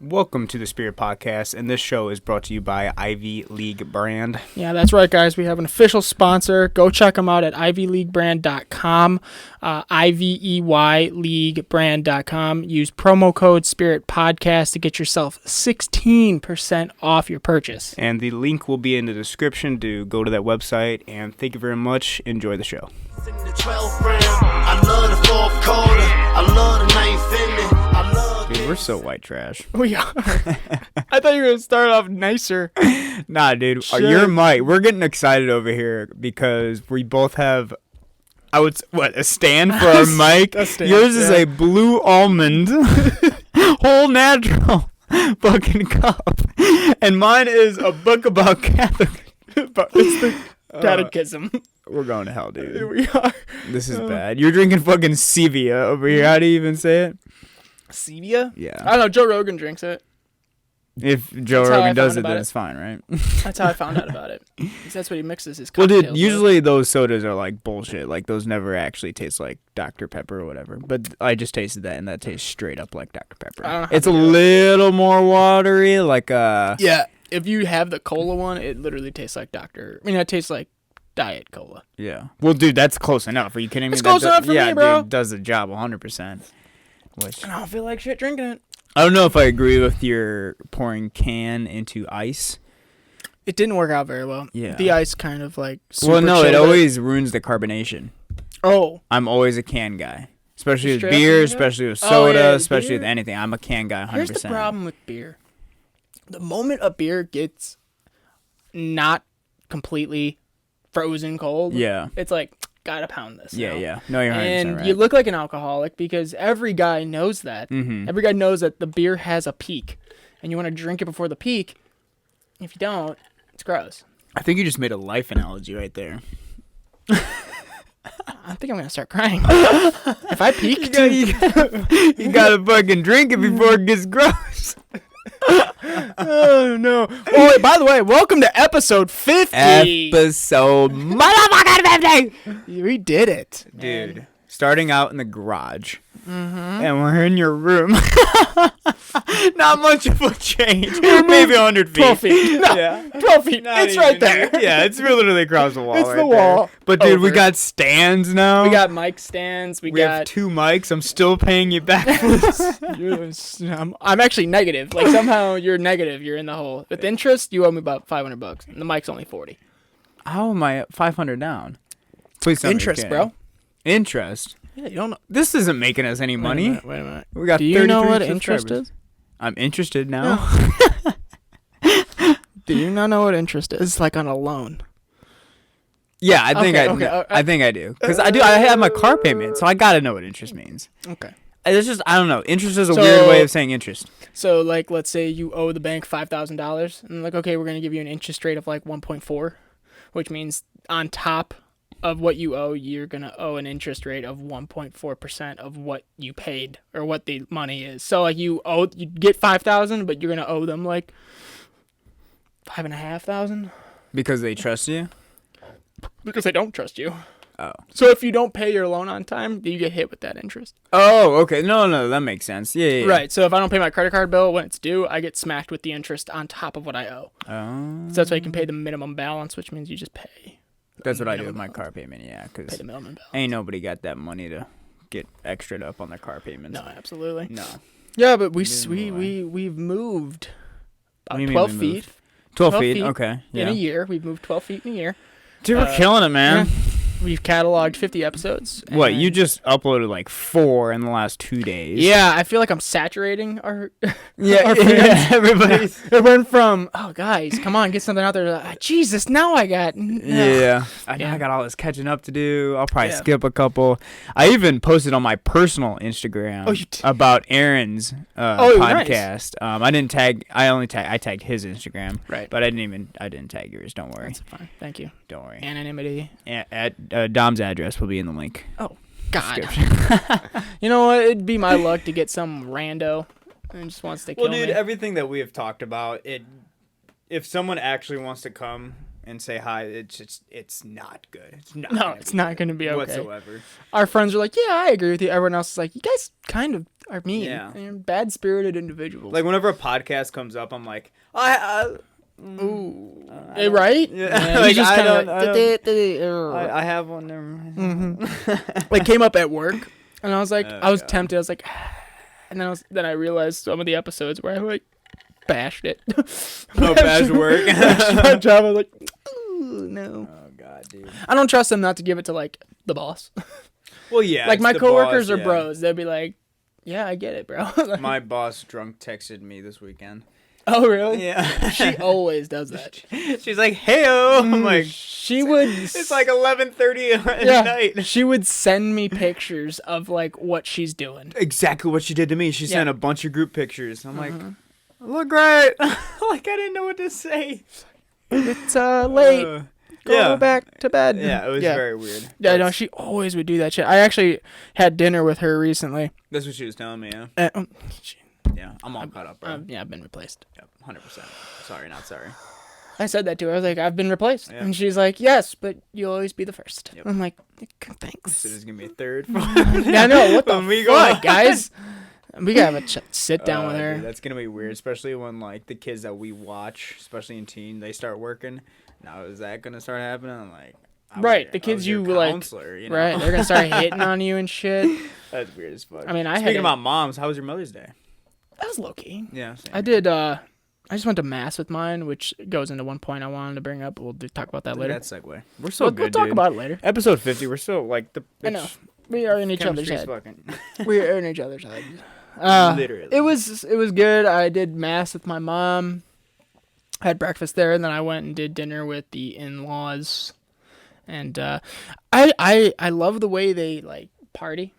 Welcome to the Spirit Podcast, and this show is brought to you by Ivy League Brand. Yeah, that's right, guys. We have an official sponsor. Go check them out at ivyleaguebrand.com, ivyleaguebrand.com. Use promo code Spirit Podcast to get yourself 16% off your purchase. And the link will be in the description to go to that website. And thank you very much. Enjoy the show. I love the fourth quarter. I love the ninth inning. Dude, we're so white trash. We are. I thought you were going to start off nicer. Nah, dude. Shit. Your mic. We're getting excited over here because we both have, a stand for our mic? Yours is a blue almond, whole natural fucking cup. And mine is a book about Catholic. It's the catechism. We're going to hell, dude. Here we are. This is bad. You're drinking fucking Stevia over here. How do you even say it? Stevia? Yeah. I don't know. Joe Rogan drinks it. If Joe Rogan does it, then it's fine, right? That's how I found out about it. That's what he mixes his Well, cocktails dude, usually those sodas are like bullshit. Like, those never actually taste like Dr. Pepper or whatever. But I just tasted that, and that tastes straight up like Dr. Pepper. I don't know how It's to a do it. little more watery, like Yeah. If you have the cola one, it literally tastes like it tastes like Diet Cola. Yeah. Well, dude, that's close enough. Are you kidding me? It's close enough for me, bro. Dude, does the job 100%. Which, I don't feel like shit drinking it. I don't know if I agree with your pouring can into ice. It didn't work out very well. Yeah. The ice kind of like Well, no, it chilled always ruins the carbonation. Oh. I'm always a can guy. Especially with Straight up beer, can guy? especially with Oh, soda, yeah, especially beer? with anything. I'm a can guy 100%. Here's the problem with beer. The moment a beer gets not completely frozen cold, Yeah. it's like, gotta pound this. Yeah, now. yeah. No, you're 100% And right. you look like an alcoholic because every guy knows that. Mhm. Every guy knows that the beer has a peak, and you want to drink it before the peak. If you don't, it's gross. I think you just made a life analogy right there. I think I'm gonna start crying. If I peak, You gotta fucking drink it before it gets gross. oh no! Oh wait, by the way, welcome to episode 50. Episode motherfucking 50! We did it, Dude, starting out in the garage. And we're in your room. Not much of a change. Maybe 100 feet. 12 feet. No, Yeah. 12 feet. Not It's right even- there. Yeah, it's literally across the wall. It's right the there. wall. But dude, we Over. got stands now. We got mic stands. We We got. have 2 mics. I'm still paying you back for this. I'm actually negative. Like somehow you're negative. You're in the hole. With interest, you owe me about $500, and the mic's only $40. How am I 500 down? Please tell me you're Interest, kidding. bro. Interest? Yeah, you don't know. This isn't making us any money. Wait a minute. We got Do you know 33 what interest subscribers. is? I'm interested now. Do you not know what interest is? Like on a loan. Yeah, I think Okay, I think I do. Because I have my car payment, so I gotta know what interest means. Okay. It's just, I don't know. Interest is a So- weird way of saying interest. So, like, let's say you owe the bank $5,000, and like, okay, we're gonna give you an interest rate of like 1.4, which means on top of what you owe, you're gonna owe an interest rate of 1.4% of what you paid or what the money is. So, like, you get 5,000, but you're gonna owe them like 5,500 Because they trust you? because they don't trust you. Oh. So, if you don't pay your loan on time, you get hit with that interest. Oh, okay. No, that makes sense. Yeah. Right. So, if I don't pay my credit card bill when it's due, I get smacked with the interest on top of what I owe. Oh. So that's why you can pay the minimum balance, which means you just pay. That's what I do with minimum my car payment, yeah. Pay Because the minimum balance. ain't nobody got that money to get extra up on their car payments. No, absolutely. No. Yeah, but Neither do I. we've moved What about do you mean 12 we feet moved? 12 12 feet, feet okay. in Yeah. a year. We've moved 12 feet in a year. Dude, we're killing it, man. We've cataloged 50 episodes. What, you and- just uploaded like 4 in the last 2 days? Yeah, I feel like I'm saturating our. Yeah, our fans. yeah, everybody's. It went from, oh, guys, come on, get something out there. Jesus, now I got. Yeah. I know Yeah. I got all this catching up to do. I'll probably Yeah. skip a couple. I even posted on my personal Instagram Oh, you did? about Aaron's Oh, nice. podcast. I didn't tag. I tagged his Instagram. Right. But I didn't tag yours. Don't worry. That's fine. Thank you. Don't worry. Anonymity. At Dom's address will be in the link. Oh, God. Description. You know what? It'd be my luck to get some rando and just wants to kill me. everything that we have talked about, if someone actually wants to come and say hi, it's not good. It's not. No, it's not going to be okay. whatsoever. Our friends are like, yeah, I agree with you. Everyone else is like, you guys kind of are mean. Yeah. You're bad-spirited individuals. Like whenever a podcast comes up, I'm like, ooh, right? Yeah. Like just I kind don't. of I have one. Never mind. like came up at work, and I was like, Oh, I was God. tempted. I was like, and then I realized some of the episodes where I like bashed it. No bad work. My job. I was like, ooh, no. Oh God, dude. I don't trust them not to give it to like the boss. Well, yeah. Like it's my the coworkers boss, are yeah. bros. They'll be like, yeah, I get it, bro. My boss drunk texted me this weekend. Oh really? Yeah. She always does that. She's like, "Heyo." I'm like, She would. it's like 11:30 at Yeah, night. she would send me pictures of like what she's doing. Exactly what she did to me. She sent Yeah. a bunch of group pictures. I'm like, I look great. Like I didn't know what to say. It's late. Go yeah. back to bed. Yeah, it was very weird. Yeah, no, she always would do that shit. I actually had dinner with her recently. That's what she was telling me. Yeah. Yeah, I'm all caught up, bro. Yeah, I've been replaced. Yep, 100%. Sorry, not sorry. I said that to her. I was like, I've been replaced. Yeah. And she's like, yes, but you'll always be the first. Yep. I'm like, thanks. So there's gonna be a third. Yeah, no, what the When we fuck, go- guys? We gotta have a sit down with her. Dude, that's gonna be weird, especially when like the kids that we watch, especially in teen, they start working. Now is that gonna start happening? I'm like, Right, the kids you like, counselor, you know? right? They're gonna start hitting on you and shit. That's weird as fuck. I mean, Speaking about moms, how was your Mother's Day? That was low key. Yeah, same. I did. I just went to mass with mine, which goes into one point I wanted to bring up. We'll talk about that Look later. at that segue. We're so We'll good, talk dude. about it later. Episode 50. We're still like the. I know. We are in each other's chemistry's head. fucking. We are in each other's head. Literally. It was good. I did mass with my mom. Had breakfast there, and then I went and did dinner with the in-laws. And I love the way they like party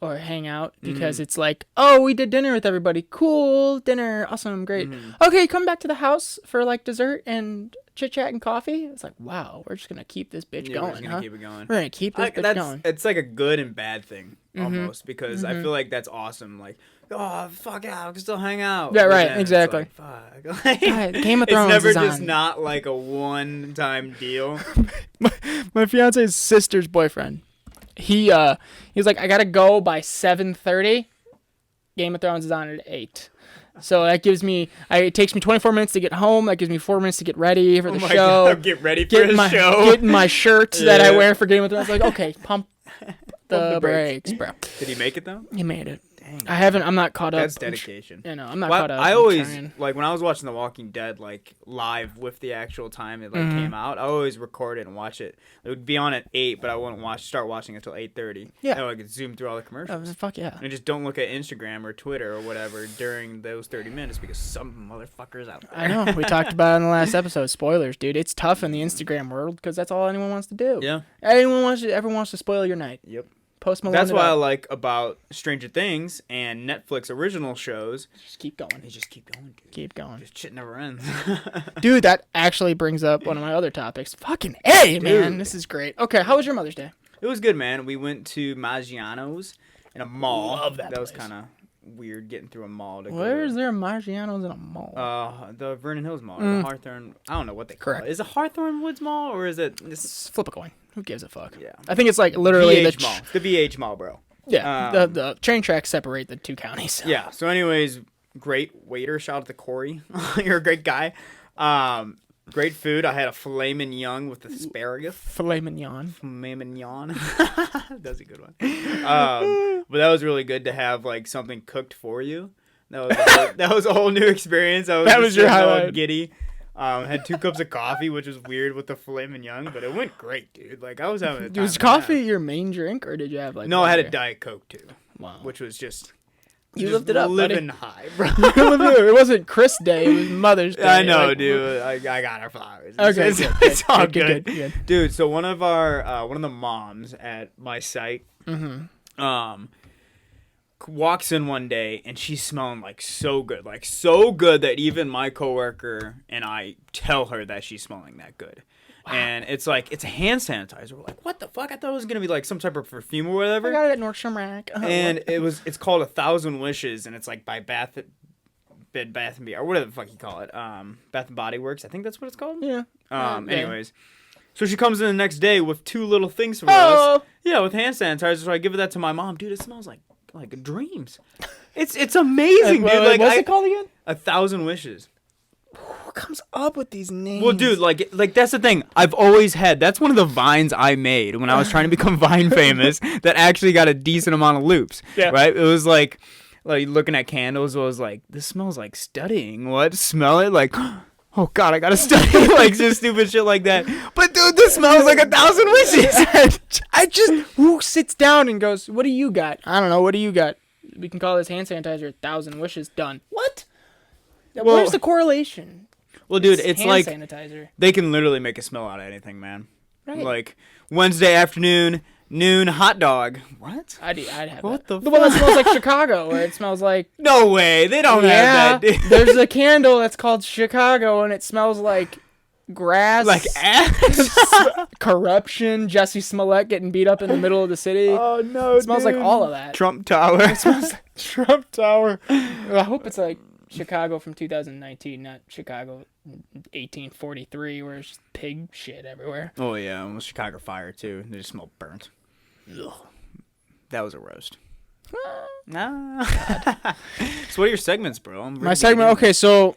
or hang out because it's like, oh, we did dinner with everybody. Cool dinner, awesome, great. Okay, come back to the house for like dessert and chit chat and coffee. It's like, wow, we're just gonna keep this bitch Yeah, going. we're just gonna keep it going. We're gonna keep this bitch going. It's like a good and bad thing almost because I feel like that's awesome. Like, oh fuck yeah, I can still hang out. Yeah, But right, then it's exactly. like, fuck. Like, God, Game of Thrones it's never is just on. not like a one-time deal. My fiance's sister's boyfriend. He was like, I gotta go by 7:30. Game of Thrones is on at 8. So that gives me, it takes me 24 minutes to get home. That gives me 4 minutes to get ready for the my show. God, get ready for the show. Getting my shirt that I Yeah. wear for Game of Thrones. Like, okay, pump the the brakes. brakes, bro. Did he make it though? You made it. Dang. I'm not caught up. That's dedication. You know, I'm not Well, caught up. I I'm always trying. like when I was watching The Walking Dead like live with the actual time it like came out. I always record it and watch it. It would be on at 8, but I wouldn't start watching until 8:30. Yeah. And I could zoom through all the commercials. Fuck yeah. And just don't look at Instagram or Twitter or whatever during those 30 minutes because some motherfuckers out there. I know. We talked about it in the last episode. Spoilers, dude. It's tough in the Instagram world because that's all anyone wants to do. Yeah. Everyone wants to spoil your night. Yep. Post Malone. That's it what I up. like about Stranger Things and Netflix original shows. Just keep going. They just keep going, dude. Keep going. Just shit never ends. Dude, that actually brings up one of my other topics. Fucking A, man. Dude. This is great. Okay, how was your Mother's Day? It was good, man. We went to Maggiano's in a mall. Love that That was place. kind of weird getting through a mall. To Where go is to, there a Margiano's in a mall? the Vernon Hills Mall, the Hawthorne. I don't know what they call Correct. it. Is it Hawthorne Woods Mall or is it this Flip a coin. Who gives a fuck? Yeah. I think it's like literally VH Mall? The VH Mall, bro. Yeah, the train tracks separate the two counties. Yeah. So, anyways, great waiter. Shout out to Corey. You're a great guy. Great food. I had a filet mignon with asparagus. Filet mignon. Filet mignon. That's a good one. But that was really good to have like something cooked for you. That was a whole new experience. That was just your sitting all highlight. Giddy. Had 2 cups of coffee, which was weird with the filet mignon, but it went great, dude. Like I was having a time. Was of coffee my life. your main drink, or did you have like? No, I had a water? Diet Coke too, Wow. which was just You just lived it up, buddy. living high, bro. It wasn't Chris Day. It was Mother's Day. I know, Like, dude. I got our flowers. Okay, it's, good, it's good, all good, good. good. Dude. So one of the moms at my site, walks in one day and she's smelling like so good that even my coworker and I tell her that she's smelling that good. Wow. And it's like it's a hand sanitizer. We're like, what the fuck? I thought it was gonna be like some type of perfume or I whatever. got it at Nordstrom Rack. And it's called 1,000 Wishes, and it's like by Bath Bath and Beyond, or whatever the fuck you call it. Bath and Body Works. I think that's what it's called. Yeah. Anyways. So she comes in the next day with 2 little things for Oh. us. Yeah, with hand sanitizer. So I give that to my mom. Dude, it smells like dreams. It's amazing, dude. Like, what's it called again? 1,000 Wishes. What comes up with these names? Well, dude, like that's the thing. I've always had. That's one of the vines I made when I was trying to become Vine famous. That actually got a decent amount of loops. Yeah. Right. It was like looking at candles. I was like, this smells like studying. What? Smell it? Like, oh God, I gotta study. Like just stupid shit like that. But dude, this smells like 1,000 wishes. Who sits down and goes, what do you got? I don't know. What do you got? We can call this hand sanitizer 1,000 wishes. Done. What? Well, where's the correlation? Well, dude, it's hand like sanitizer. they can literally make a smell out of anything, man. Right. Like Wednesday afternoon, noon, hot dog. What? I'd have What that. the one that smells like Chicago, where it smells like... No way. They don't have that. Dude. There's a candle that's called Chicago, and it smells like grass. Like ass. Corruption. Jesse Smollett getting beat up in the middle of the city. Oh, no, It smells like all of that. Trump Tower. It smells like Trump Tower. I hope it's like Chicago from 2019, not Chicago 1843, where it's just pig shit everywhere. Oh, yeah. Almost Chicago Fire, too. They just smell burnt. Ugh. That was a roast. Nah. So what are your segments, bro? My segment, okay, so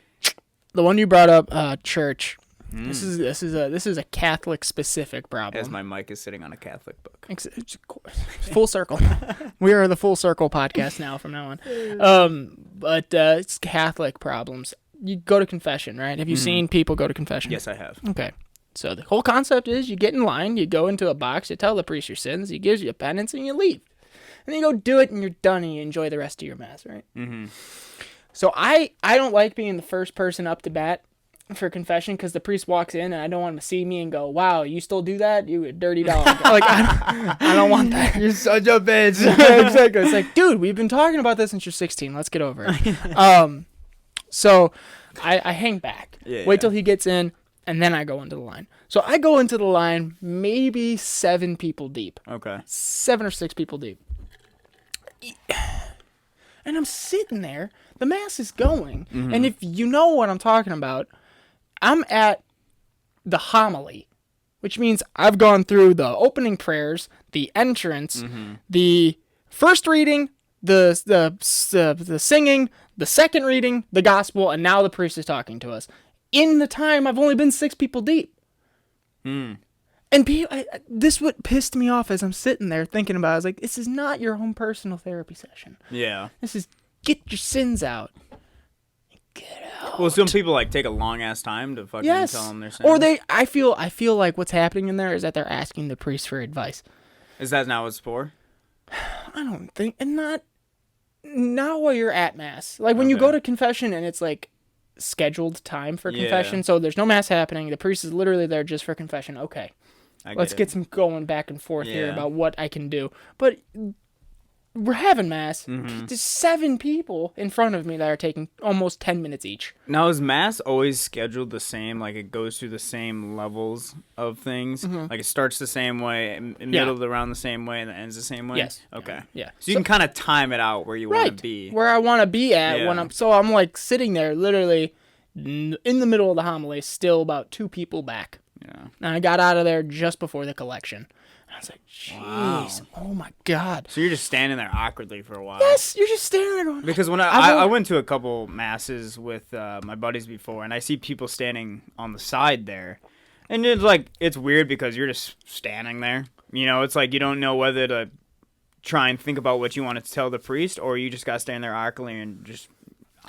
the one you brought up, church. This is a Catholic specific problem. As my mic is sitting on a Catholic book. Full circle. We are the Full Circle podcast now from now on. But it's Catholic problems. You go to confession, right? Have you seen people go to confession? Yes, I have. Okay. So the whole concept is you get in line, you go into a box, you tell the priest your sins, he gives you a penance, and you leave. And then you go do it, and you're done, and you enjoy the rest of your mass, right? Mm-hmm. So I don't like being the first person up to bat for confession because the priest walks in, and I don't want him to see me and go, wow, you still do that? You a dirty dog. Like, I don't want that. You're such a bitch. Exactly. It's like, dude, we've been talking about this since you're 16. Let's get over it. So I hang back. Wait till he gets in, and then I go into the line. So I go into the line maybe 7 people deep. Okay. 7 or 6 people deep. And I'm sitting there. The mass is going. Mm-hmm. And if you know what I'm talking about, I'm at the homily, which means I've gone through the opening prayers, the entrance, the first reading, the singing, the second reading, the gospel, and now the priest is talking to us. In the time, I've only been 6 people deep. And this what pissed me off as I'm sitting there thinking about it. I was like, this is not your own personal therapy session. Yeah. This is get your sins out. Get out. Well, some people like take a long ass time to fucking tell them their sins. Or I feel like what's happening in there is that they're asking the priest for advice. Is that not what it's for? I don't think, and not while you're at mass. Like when you go to confession and it's like scheduled time for confession, so there's no mass happening. The priest is literally there just for confession. Okay, let's get some going back and forth here about what I can do. But we're having mass. There's 7 people in front of me that are taking almost 10 minutes each. Now, is mass always scheduled the same? Like it goes through the same levels of things? Like it starts the same way, middle around the same way, and it ends the same way? Yes. Okay. Yeah. So you can kind of time it out where you want to be. Where I want to be at when I'm like sitting there literally in the middle of the homily, still about 2 people back. Yeah. And I got out of there just before the collection. I was like, jeez, oh my God. So you're just standing there awkwardly for a while. Yes, you're just standing there going. Because when I went to a couple masses with my buddies before, and I see people standing on the side there, and it's weird because you're just standing there. You know, it's like you don't know whether to try and think about what you want to tell the priest, or you just got to stand there awkwardly and just...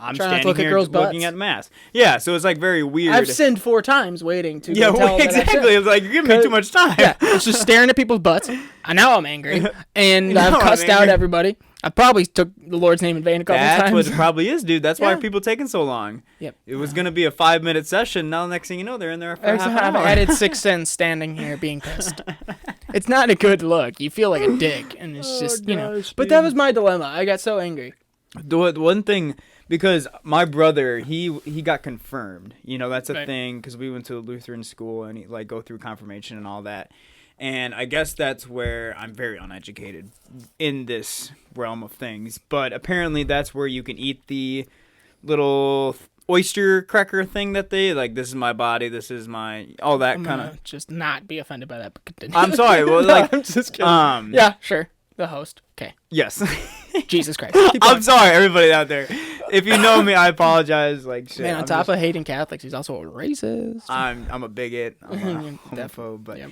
I'm standing here looking at mass. Yeah, so it's like very weird. I've sinned 4 times waiting to exactly. It's like, you're giving me too much time. Yeah, it's just staring at people's butts. And now I'm angry. And I've cussed out everybody. I probably took the Lord's name in vain a couple times. That's what it probably is, dude. That's why people taking so long. Yep. It was going to be a 5-minute session. Now the next thing you know, they're in there for half an hour. I've added 6 sins standing here being pissed. It's not a good look. You feel like a dick. And it's just, But that was my dilemma. I got so angry. The one thing... Because my brother, he got confirmed. You know, that's a thing because we went to a Lutheran school and he go through confirmation and all that. And I guess that's where I'm very uneducated in this realm of things. But apparently that's where you can eat the little oyster cracker thing that they like. This is my body. This is my all that kind of. Just not be offended by that. But continue. I'm sorry. Well, No, like I'm just kidding. Yeah, sure. The host. Okay. yes. Jesus Christ. Keep going. I'm sorry, everybody out there. If you know me, I apologize. Like shit. Man, on top of hating Catholics, he's also a racist. I'm a bigot. I'm a homophobe. But Yep.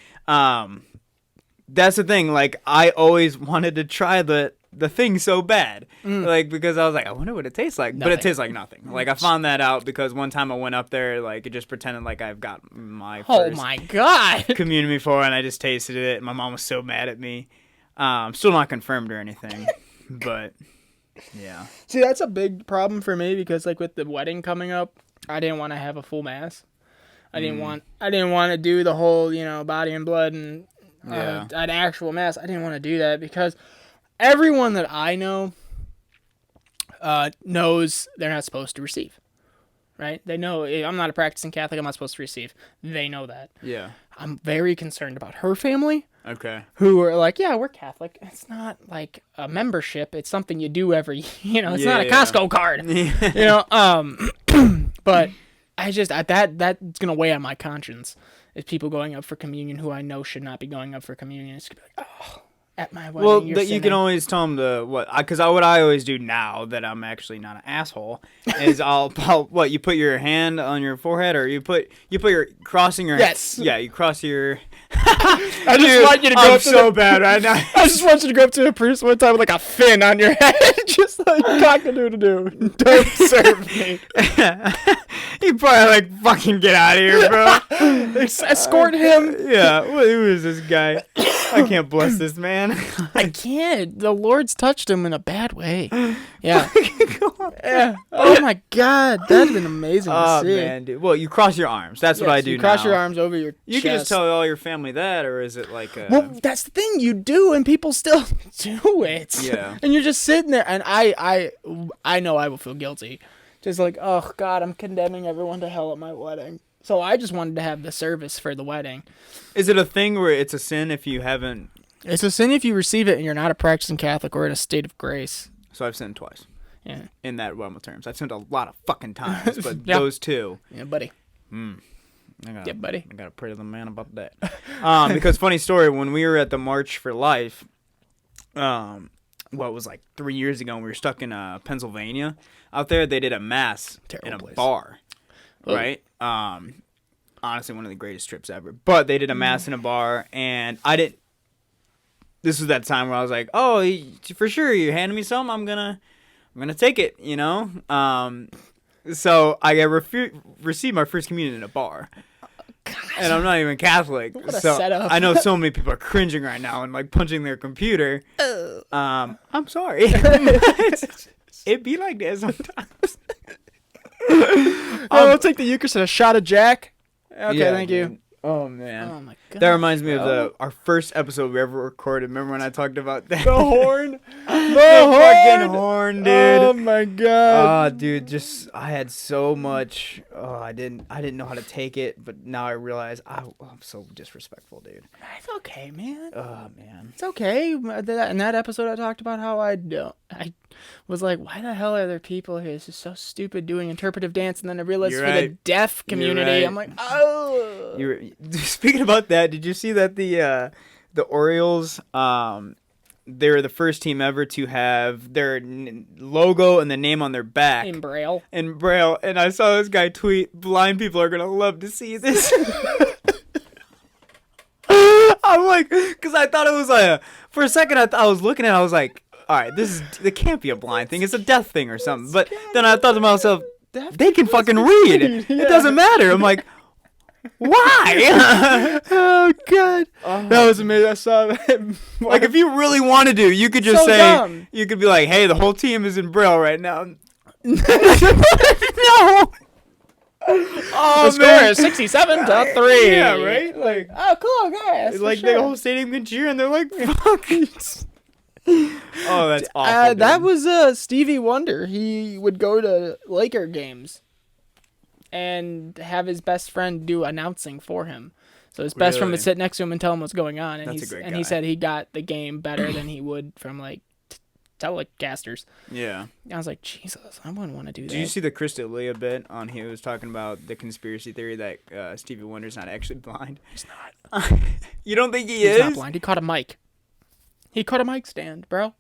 that's the thing. Like I always wanted to try the thing so bad, like because I was like, I wonder what it tastes like. But it Nothing. tastes like nothing. Like I found that out because one time I went up there, like it just pretended like I've got my Oh first my God. communion before, and I just tasted it. And my mom was so mad at me. Still not confirmed or anything, but yeah. See, that's a big problem for me because, like, with the wedding coming up, I didn't want to have a full mass. I didn't want to do the whole, body and blood and an actual mass. I didn't want to do that because everyone that I know knows they're not supposed to receive. Right? They know I'm not a practicing Catholic. I'm not supposed to receive. They know that. Yeah. I'm very concerned about her family. Okay. Who are like, yeah, we're Catholic. It's not like a membership. It's something you do every, it's not a Costco card, but I just, that's going to weigh on my conscience is people going up for communion who I know should not be going up for communion. It's going to be like, oh, at my wedding, Well, you're you can always tell them what I always do now that I'm actually not an asshole is I'll you put your hand on your forehead or you put your crossing your Yes. Yeah, you cross your I just want you to go I'm up to so bad right now. I just want you to go up to a priest one time with like a fin on your head, just like cock-a-doodle-doo. Don't serve me. He probably like fucking get out of here, bro. Escort him. Yeah, who is this guy? I can't bless this man. I can't. The Lord's touched him in a bad way. Yeah. Yeah. Oh my God, that'd been amazing to see. Man, dude. Well, you cross your arms. That's what I do you cross now. your arms over your You chest. can just tell all your family that, or is it like a... Well, that's the thing. You do, and people still do it. Yeah. And you're just sitting there, and I know I will feel guilty. Just like, oh God, I'm condemning everyone to hell at my wedding. So I just wanted to have the service for the wedding. Is it a thing where it's a sin if you haven't... It's a sin if you receive it and you're not a practicing Catholic or in a state of grace. So I've sinned twice. Yeah. In that Roman terms. I've sinned a lot of fucking times, but Yeah. those two... Yeah, buddy. I buddy. I gotta pray to the man about that. Because funny story, when we were at the March for Life, it was like 3 years ago, and we were stuck in Pennsylvania. Out there, they did a mass Terrible in a place. bar, right? Honestly, one of the greatest trips ever. But they did a mass in a bar, and I didn't. This was that time where I was like, "Oh, for sure, you handed me some. I'm gonna take it," So I received my first communion in a bar. And I'm not even Catholic. What a so setup. I know so many people are cringing right now and like punching their computer. I'm sorry. It be like that sometimes. I'll take the Eucharist and a shot of Jack. Okay, Yeah, thank you. dude. Oh man. Oh my God. That reminds me of our first episode we ever recorded. Remember when I talked about that? The horn. The fucking horn, dude. Oh my God. Oh, dude, I had so much. Oh, I didn't know how to take it, but now I realize I'm so disrespectful, dude. It's okay, man. Oh man. It's okay. In that episode, I talked about how I was like, why the hell are there people here? This is so stupid doing interpretive dance. And then I realized You're for the right. deaf community, right. I'm like, oh. Speaking about that, did you see that the Orioles, they were the first team ever to have their logo and the name on their back In Braille. And I saw this guy tweet, blind people are going to love to see this. I'm like, because I thought it was for a second I was looking at it, I was like, all right, it can't be a blind thing. It's a deaf thing or something. But then I thought to myself, they can fucking read. It doesn't matter. I'm like, why? Oh God, that was amazing. I saw that. Like, if you really want to you could just So say, dumb. you could be like, hey, the whole team is in Braille right now. No. The score is 67-3. Yeah, right? Like, Oh, cool, guys. like the whole stadium can cheer and they're like, fuck. Oh, that's awful. That dude. was Stevie Wonder. He would go to Laker games and have his best friend do announcing for him. So his best friend would Really? sit next to him and tell him what's going on. And That's a great he guy. said he got the game better than he would from like Telecasters. Yeah. I was like, Jesus, I wouldn't want to do that. Did you see the Chris D'Elia bit on he was talking about the conspiracy theory that Stevie Wonder's not actually blind? He's not. You don't think He's not blind. He caught a mic. He caught a mic stand, bro.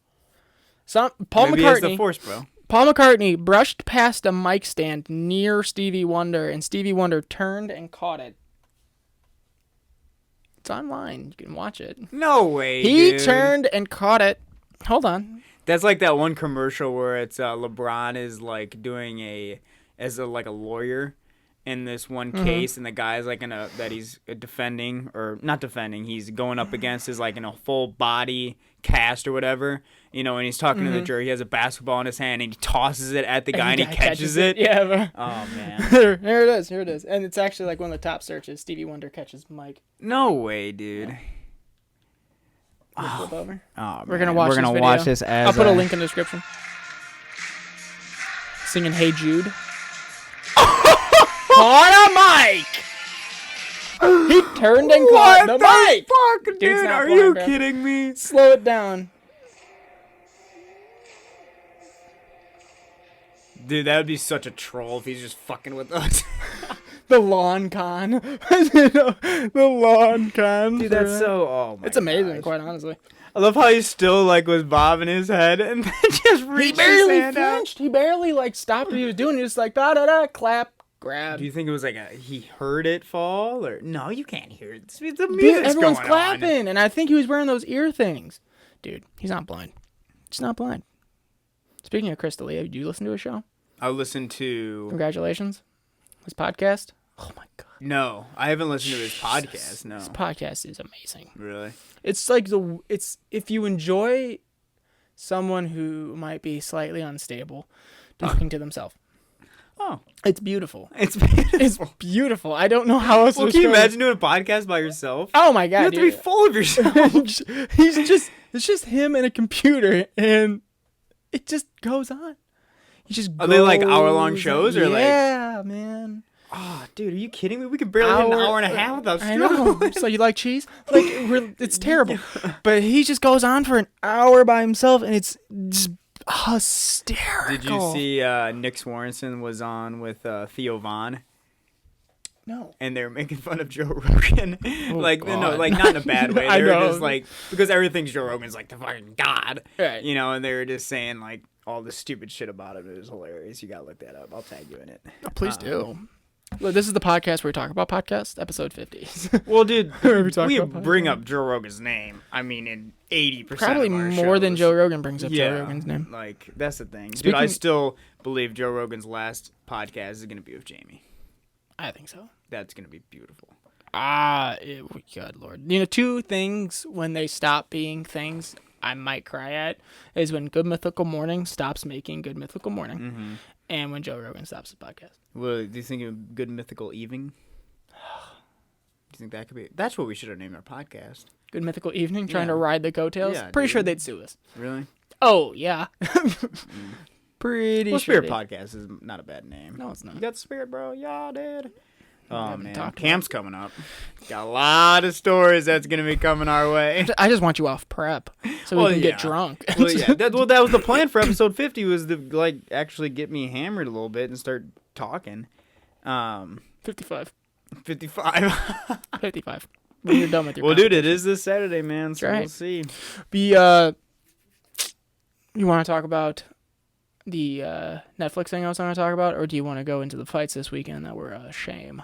Paul Maybe he has the McCartney. force, bro. Paul McCartney brushed past a mic stand near Stevie Wonder, and Stevie Wonder turned and caught it. It's online. You can watch it. No way, He dude. turned and caught it. Hold on. That's like that one commercial where it's LeBron is like doing as a lawyer in this one case, and the guy's like that he's defending or not defending. He's going up against is like in a full body cast or whatever, and he's talking to the jury. He has a basketball in his hand and he tosses it at the guy and he catches it. Yeah, bro. Oh man. Here it is. And it's actually like one of the top searches. Stevie Wonder catches mic. No way, dude. Flip over. Oh, We're gonna watch this video. I'll put a link in the description. Singing "Hey Jude." Caught a mic. He turned and caught the mic. Fuck, dude, are blind, you bro. kidding me? Slow it down. Dude, that would be such a troll if he's just fucking with us. The lawn con. The lawn con. Dude, that's so. Oh my. It's amazing, gosh. quite honestly. I love how he still was bobbing his head and then just He reached his barely hand out. flinched. He barely stopped what he was doing. He was like da da da, clap, grab. Do you think it was he heard it fall or no? You can't hear it. The music's Everyone's going clapping, on. and I think he was wearing those ear things. Dude, he's not blind. He's not blind. Speaking of Chris D'Elia, do you listen to his show? I listened to. Congratulations, his podcast. Oh my god. No, I haven't listened to his podcast. No, His podcast is amazing. really. It's like it's if you enjoy someone who might be slightly unstable talking to themselves. Oh, It's beautiful. it's It's beautiful. I don't know how else to Well, can you describe it. imagine doing a podcast by yourself? Oh my You god, have to be dude. full of yourself. It's just him and a computer, and it just goes on. He just Are they like goes hour-long shows or like? Yeah, man. Oh, dude, are you kidding me? We could barely hit an hour and a half without I know. struggling. So you like cheese? Like it's terrible. But he just goes on for an hour by himself, and it's just hysterical. Did you see Nick Swarrenson was on with Theo Vaughn? No. And they're making fun of Joe Rogan. God. Not in a bad way. I They were know. just like, because everything's Joe Rogan's like the fucking god. Right. And they were just saying like all this stupid shit about him. It was hilarious. You gotta look that up. I'll tag you in it. Oh, please do. Look, this is the podcast where we talk about podcasts, episode 50. Well, dude, We talk we about bring up Joe Rogan's name. I mean, in 80% Probably of our more than shows. Joe Rogan brings up Yeah, Joe Rogan's name. Like, that's the thing. Dude, Speaking- I still believe Joe Rogan's last podcast is going to be with Jamie. I think so. That's going to be beautiful. Good Lord. Two things when they stop being things I might cry at is when Good Mythical Morning stops making Good Mythical Morning, Mm-hmm. and when Joe Rogan stops his podcast. Well, do you think of Good Mythical Evening? Do you think that could be? That's what we should have named our podcast. Good Mythical Evening, trying Yeah. to ride the coattails. Yeah, Pretty dude. sure they'd sue us. Really? Oh, yeah. Pretty Well, sure. Spirit Podcast is not a bad name. No, it's not. You got the Spirit, bro? Yeah, dude. Oh, haven't man. talked Camp's coming up. Got a lot of stories that's going to be coming our way. I just want you off prep so Well, we can yeah. get drunk. Well, yeah, that was the plan for episode 50 was to actually get me hammered a little bit and start talking. 55. 55. 55. When you're done with your Well, dude, it is this Saturday, man. So right. we'll see. You want to talk about the Netflix thing I was going to talk about, or do you want to go into the fights this weekend that were a shame?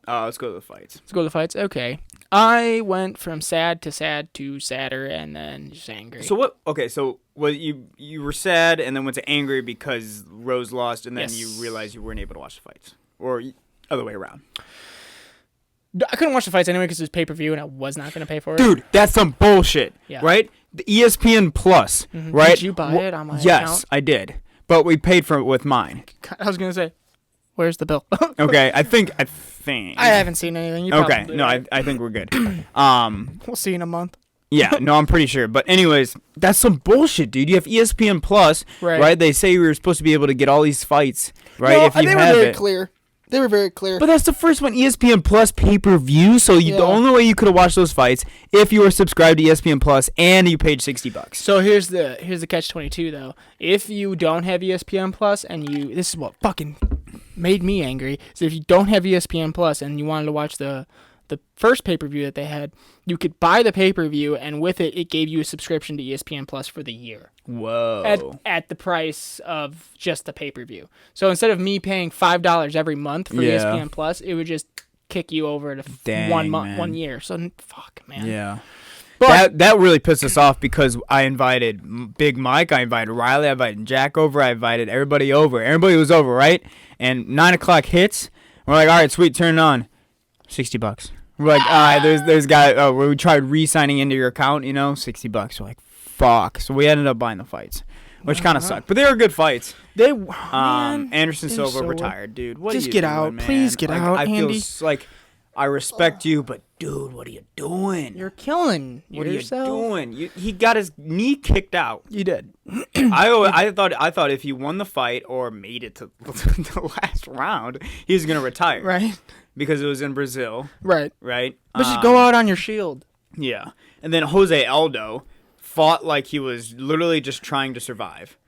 Let's go to the fights. Let's go to the fights. Okay. I went from sad to sadder and then just angry. So what? Okay, so you were sad and then went to angry because Rose lost, and then Yes. you realized you weren't able to watch the fights, or other way around. I couldn't watch the fights anyway because it was pay-per-view and I was not going to pay for it. Dude, that's some bullshit, Yeah. right? The ESPN Plus, Mhm. right? Did you buy it on my Yes, account? I did, but we paid for it with mine. I was going to say, where's the bill? Okay, I think. I haven't seen anything. You Okay, probably no, right. I think we're good. We'll see in a month. Yeah, no, I'm pretty sure. But anyways, that's some bullshit, dude. You have ESPN Plus, Right. right? They say we were supposed to be able to get all these fights, right? No, if you they were have very it. clear. They were very clear. But that's the first one, ESPN Plus pay-per-view. So the only way you could have watched those fights if you were subscribed to ESPN Plus and you paid $60. So here's the catch-22 though. If you don't have ESPN Plus and this is what fucking made me angry. So if you don't have ESPN Plus and you wanted to watch the first pay-per-view that they had, you could buy the pay-per-view, and with it gave you a subscription to ESPN Plus for the year. Whoa. At the price of just the pay-per-view. So instead of me paying $5 every month for ESPN Plus, it would just kick you over to 1 year. So fuck, man. Yeah. But that really pissed us off because I invited Big Mike, I invited Riley, I invited Jack over, I invited everybody over. Everybody was over, right? And 9 o'clock hits. We're like, all right, sweet, turn it on. $60. We're like, all right, there's guys. We tried re-signing into your account, $60. We're like, fuck. So we ended up buying the fights, which kind of sucked. But they were good fights. Anderson Silva retired, dude. What just are you get doing, out, man? please get out, I Andy. feel like I respect you, but dude, what are you doing? You're killing What yourself. are you doing? He got his knee kicked out. You did. I thought if he won the fight or made it to the last round, he was gonna retire. Right. Because it was in Brazil. Right. Right. But just go out on your shield. Yeah. And then Jose Aldo fought like he was literally just trying to survive.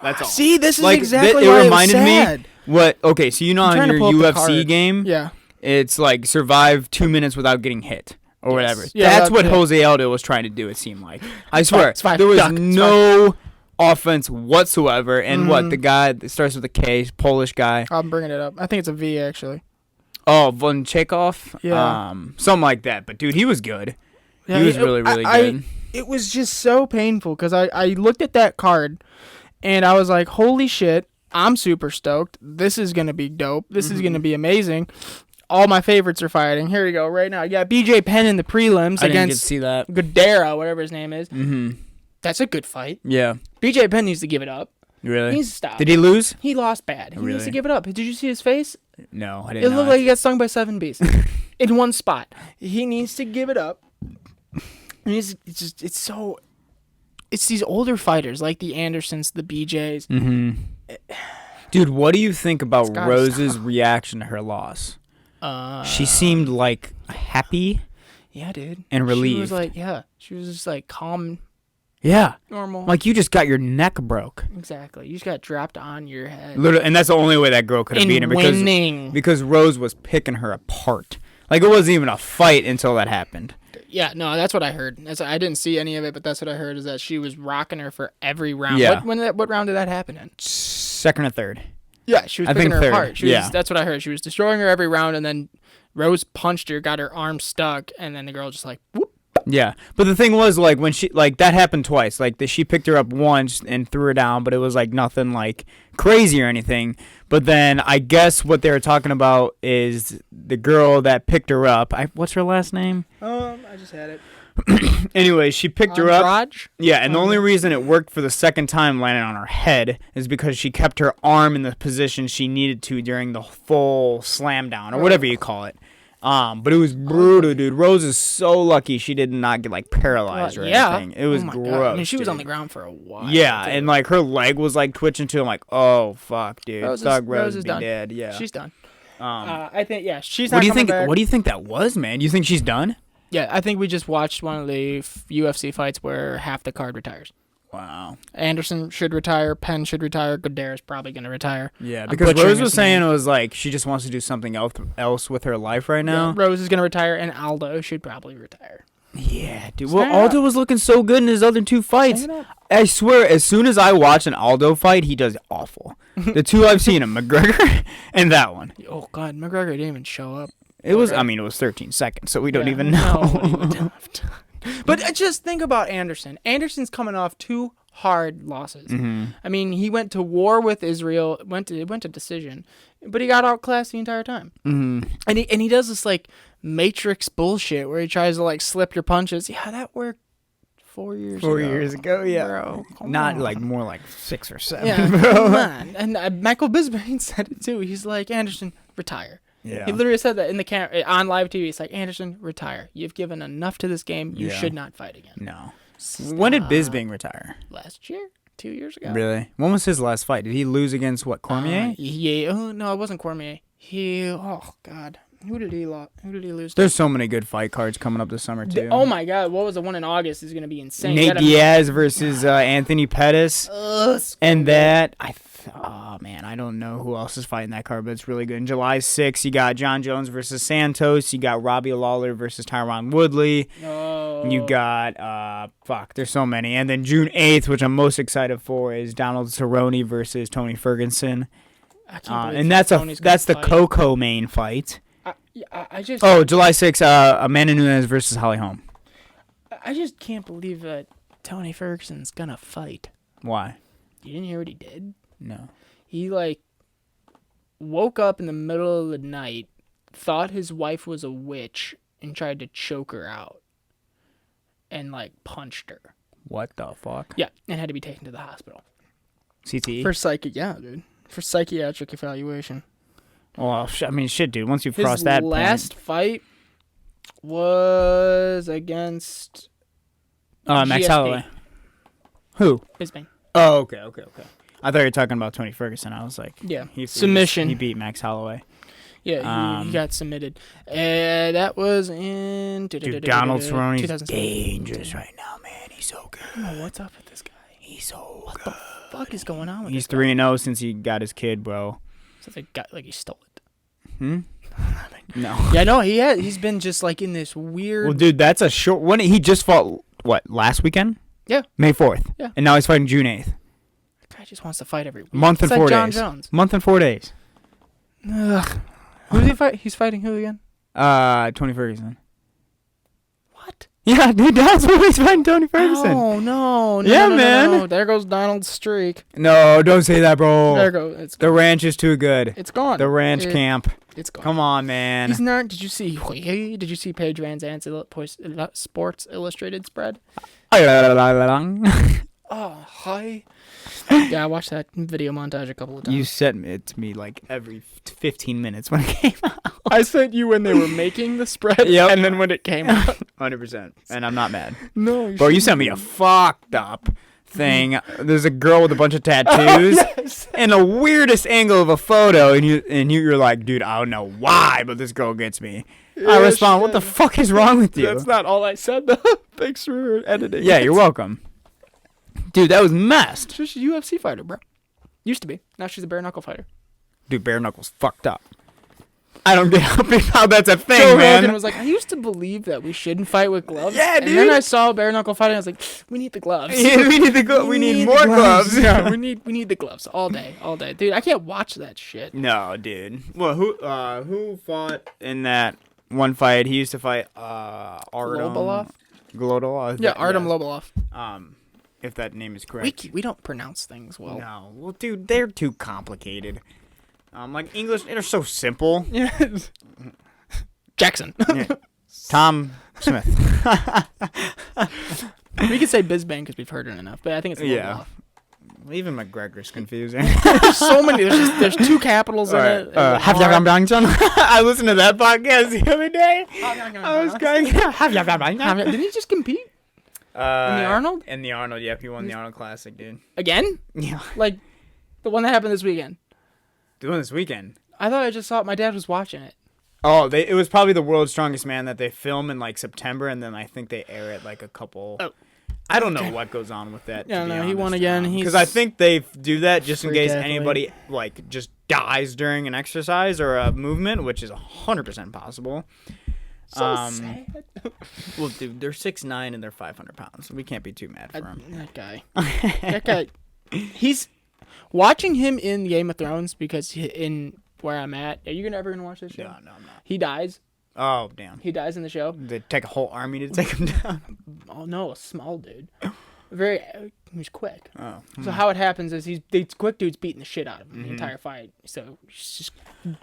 That's all. See, this is like, exactly it why reminded it was sad. me what okay, so on your UFC game, it's like survive 2 minutes without getting hit or whatever. Yeah, that's what Jose Aldo was trying to do, it seemed like. I swear. It's fine. There was no offense whatsoever. And what, the guy that starts with a K, Polish guy. I'm bringing it up. I think it's a V actually. Oh, Von Chekhov? Yeah. Something like that. But, dude, he was good. Yeah, he was really, really good. It was just so painful because I looked at that card and I was like, holy shit, I'm super stoked. This is going to be dope. This is going to be amazing. All my favorites are fighting. Here we go right now. You got BJ Penn in the prelims I didn't get to against see that. Guerrero, whatever his name is. Mm-hmm. That's a good fight. Yeah. BJ Penn needs to give it up. Really? He needs to stop. Did he lose? He lost bad. He Really? needs to give it up. Did you see his face? No, I It didn't. looked like he got stung by 7 bees in one spot. He needs to give it up. And it's these older fighters like the Andersons, the BJs. Mm-hmm. Dude, what do you think about gotta Rose's stop. reaction to her loss? She seemed like happy. Yeah, dude. And relieved. She was like, she was just like calm, Yeah. normal. Like you just got your neck broke. Exactly. You just got dropped on your head. Literally, and that's the only way that girl could have beaten her because Rose was picking her apart. Like it wasn't even a fight until that happened. Yeah, no, that's what I heard. I didn't see any of it, but that's what I heard is that she was rocking her for every round. Yeah. What round did that happen in? Second or third. Yeah, she was I picking think her third. apart. Yeah. That's what I heard. She was destroying her every round, and then Rose punched her, got her arm stuck, and then the girl just like, whoop. Yeah, but the thing was, like, when that happened twice. Like, she picked her up once and threw her down, but it was, like, nothing, like, crazy or anything. But then I guess what they were talking about is the girl that picked her up. What's her last name? I just had it. Anyway, she picked her up. Raj? Yeah, and the only reason it worked for the second time landing on her head is because she kept her arm in the position she needed to during the full slam down, or whatever you call it. But it was brutal, dude. Rose is so lucky she did not get, like, paralyzed or anything. It was gross. God. I mean, she was dude. on the ground for a while. Yeah, too. and, like, her leg was, like, twitching too. I'm like, oh, fuck, dude. Rose Rose is be done. dead. Yeah. She's done. I think, she's what not do you coming think? back. What do you think that was, man? You think she's done? Yeah, I think we just watched one of the UFC fights where half the card retires. Wow. Anderson should retire. Penn should retire. Guerrero's probably going to retire. Yeah, because Rose was saying it was like she just wants to do something else with her life right now. Yeah, Rose is going to retire, and Aldo should probably retire. Yeah, dude. Well, Aldo was looking so good in his other two fights. Stand up. I swear, as soon as I watch an Aldo fight, he does awful. The two I've seen him, McGregor and that one. Oh, God, McGregor didn't even show up. It was 13 seconds, so we don't even know. But just think about Anderson. Anderson's coming off 2 hard losses. Mm-hmm. I mean, he went to war with Israel, went to decision, but he got outclassed the entire time. Mm-hmm. And he does this like Matrix bullshit where he tries to like slip your punches. Yeah, that worked 4 years ago. 4 years ago, yeah. Bro, Not on. like more like 6 or 7. Yeah, bro. come on. And Michael Bisping said it too. He's like, Anderson, retire. Yeah. He literally said that in the camera on live TV. He's like, Anderson, retire. You've given enough to this game. You should not fight again. No. When did Bisping retire? Last year, 2 years ago. Really? When was his last fight? Did he lose against what, Cormier? Yeah. Oh, no, it wasn't Cormier. Oh God, who did he lose? There's so many good fight cards coming up this summer too. Oh my God, what was the one in August? Is gonna be insane. Nate Diaz versus Anthony Pettis, and that oh man, I don't know who else is fighting that card, but it's really good. In July 6th, you got John Jones versus Santos. You got Robbie Lawler versus Tyron Woodley. Oh. You got there's so many. And then June 8th, which I'm most excited for, is Donald Cerrone versus Tony Ferguson. I can't believe and that's the fight. Coco main fight. I just. Oh, July 6th, Amanda Nunes versus Holly Holm. I just can't believe that Tony Ferguson's gonna fight. Why? You didn't hear what he did? No. He woke up in the middle of the night, thought his wife was a witch, and tried to choke her out. And punched her. What the fuck? Yeah, and had to be taken to the hospital. CTE? For psychiatric evaluation. Well, shit, dude. Once you've His crossed that last fight was against Max GSP. Holloway. Who? Bisping. Oh, okay. I thought you were talking about Tony Ferguson. I was like, Yeah, he submission. He beat Max Holloway. Yeah, he got submitted. That was in Dude, Donald Cerrone's 2007. dangerous right now, man. He's so good. I don't know what's up with this guy. He's so What good. the fuck is going on with He's this guy? 3-0 since he got his kid, bro. Since he stole it. No. Yeah, no, he's been just in this weird. Well, dude, that's a short one. He just fought last weekend? Yeah. May 4th. Yeah. And now he's fighting June 8th. That guy just wants to fight every week. Month and It's 4 John days. Jones. Month and 4 days. Ugh. Who's he fight? He's fighting who again? Tony Ferguson. What? Yeah, dude, that's what he's fighting Tony Ferguson. Oh no! Yeah, no, man. No. There goes Donald's streak. No, don't say that, bro. There goes. The ranch is too good. It's gone. The ranch camp. It's gone. Come on, man. He's not. Did you see Paige Van Zandt's Sports Illustrated spread? Oh, hi. Yeah, I watched that video montage a couple of times. You sent it to me every 15 minutes when it came out. I sent you when they were making the spread, Yep. and then when it came out. 100%. And I'm not mad. No, Bro, you sent me a fucked up thing. There's a girl with a bunch of tattoos and the weirdest angle of a photo, and you're like, dude, I don't know why, but this girl gets me. I respond, what the fuck is wrong with you? That's not all I said, though. Thanks for editing. Yeah, you're welcome. Dude, that was messed. She's a UFC fighter, bro. Used to be. Now she's a bare knuckle fighter. Dude, bare knuckles fucked up. I don't get how that's a thing, Joe man. Rogan was like, I used to believe that we shouldn't fight with gloves. Yeah, And dude. then I saw bare knuckle fighting. I was like, we need the gloves. Yeah, we need the we need more gloves. Yeah, we need the gloves all day, dude. I can't watch that shit. No, dude. Well, who fought in that one fight? He used to fight Artem Lobolov? Yeah, Artem Lobolov. If that name is correct. We don't pronounce things well. No, well, dude, they're too complicated. English, they're so simple. Yeah. Jackson. Yeah. Tom Smith. We could say Bisbane because we've heard it enough, but I think it's Lobolov. Yeah. Even McGregor's confusing. There's so many. There's two capitals in it. I listened to that podcast the other day. I was going. Didn't he just compete? In the Arnold? In the Arnold, yep. He won the Arnold Classic, dude. Again? Yeah. The one that happened this weekend. The one this weekend. I thought I just saw it. My dad was watching it. Oh, it was probably the World's Strongest Man that they film in September, and then I think they air it a couple. Oh. I don't know what goes on with that. Yeah, no, he won again. Because I think they do that just in case athlete. anybody just dies during an exercise or a movement, which is 100% possible. So sad. Well, dude, they're 6'9" and they're 500 pounds. We can't be too mad for him. That guy. He's watching him in Game of Thrones because in where I'm at. Are you ever gonna watch this show? No, I'm not. He dies. Oh, damn. He dies in the show. They take a whole army to take him down. Oh no, a small dude. He's quick. Oh. So how it happens is the quick dude's beating the shit out of him the entire fight. So he's just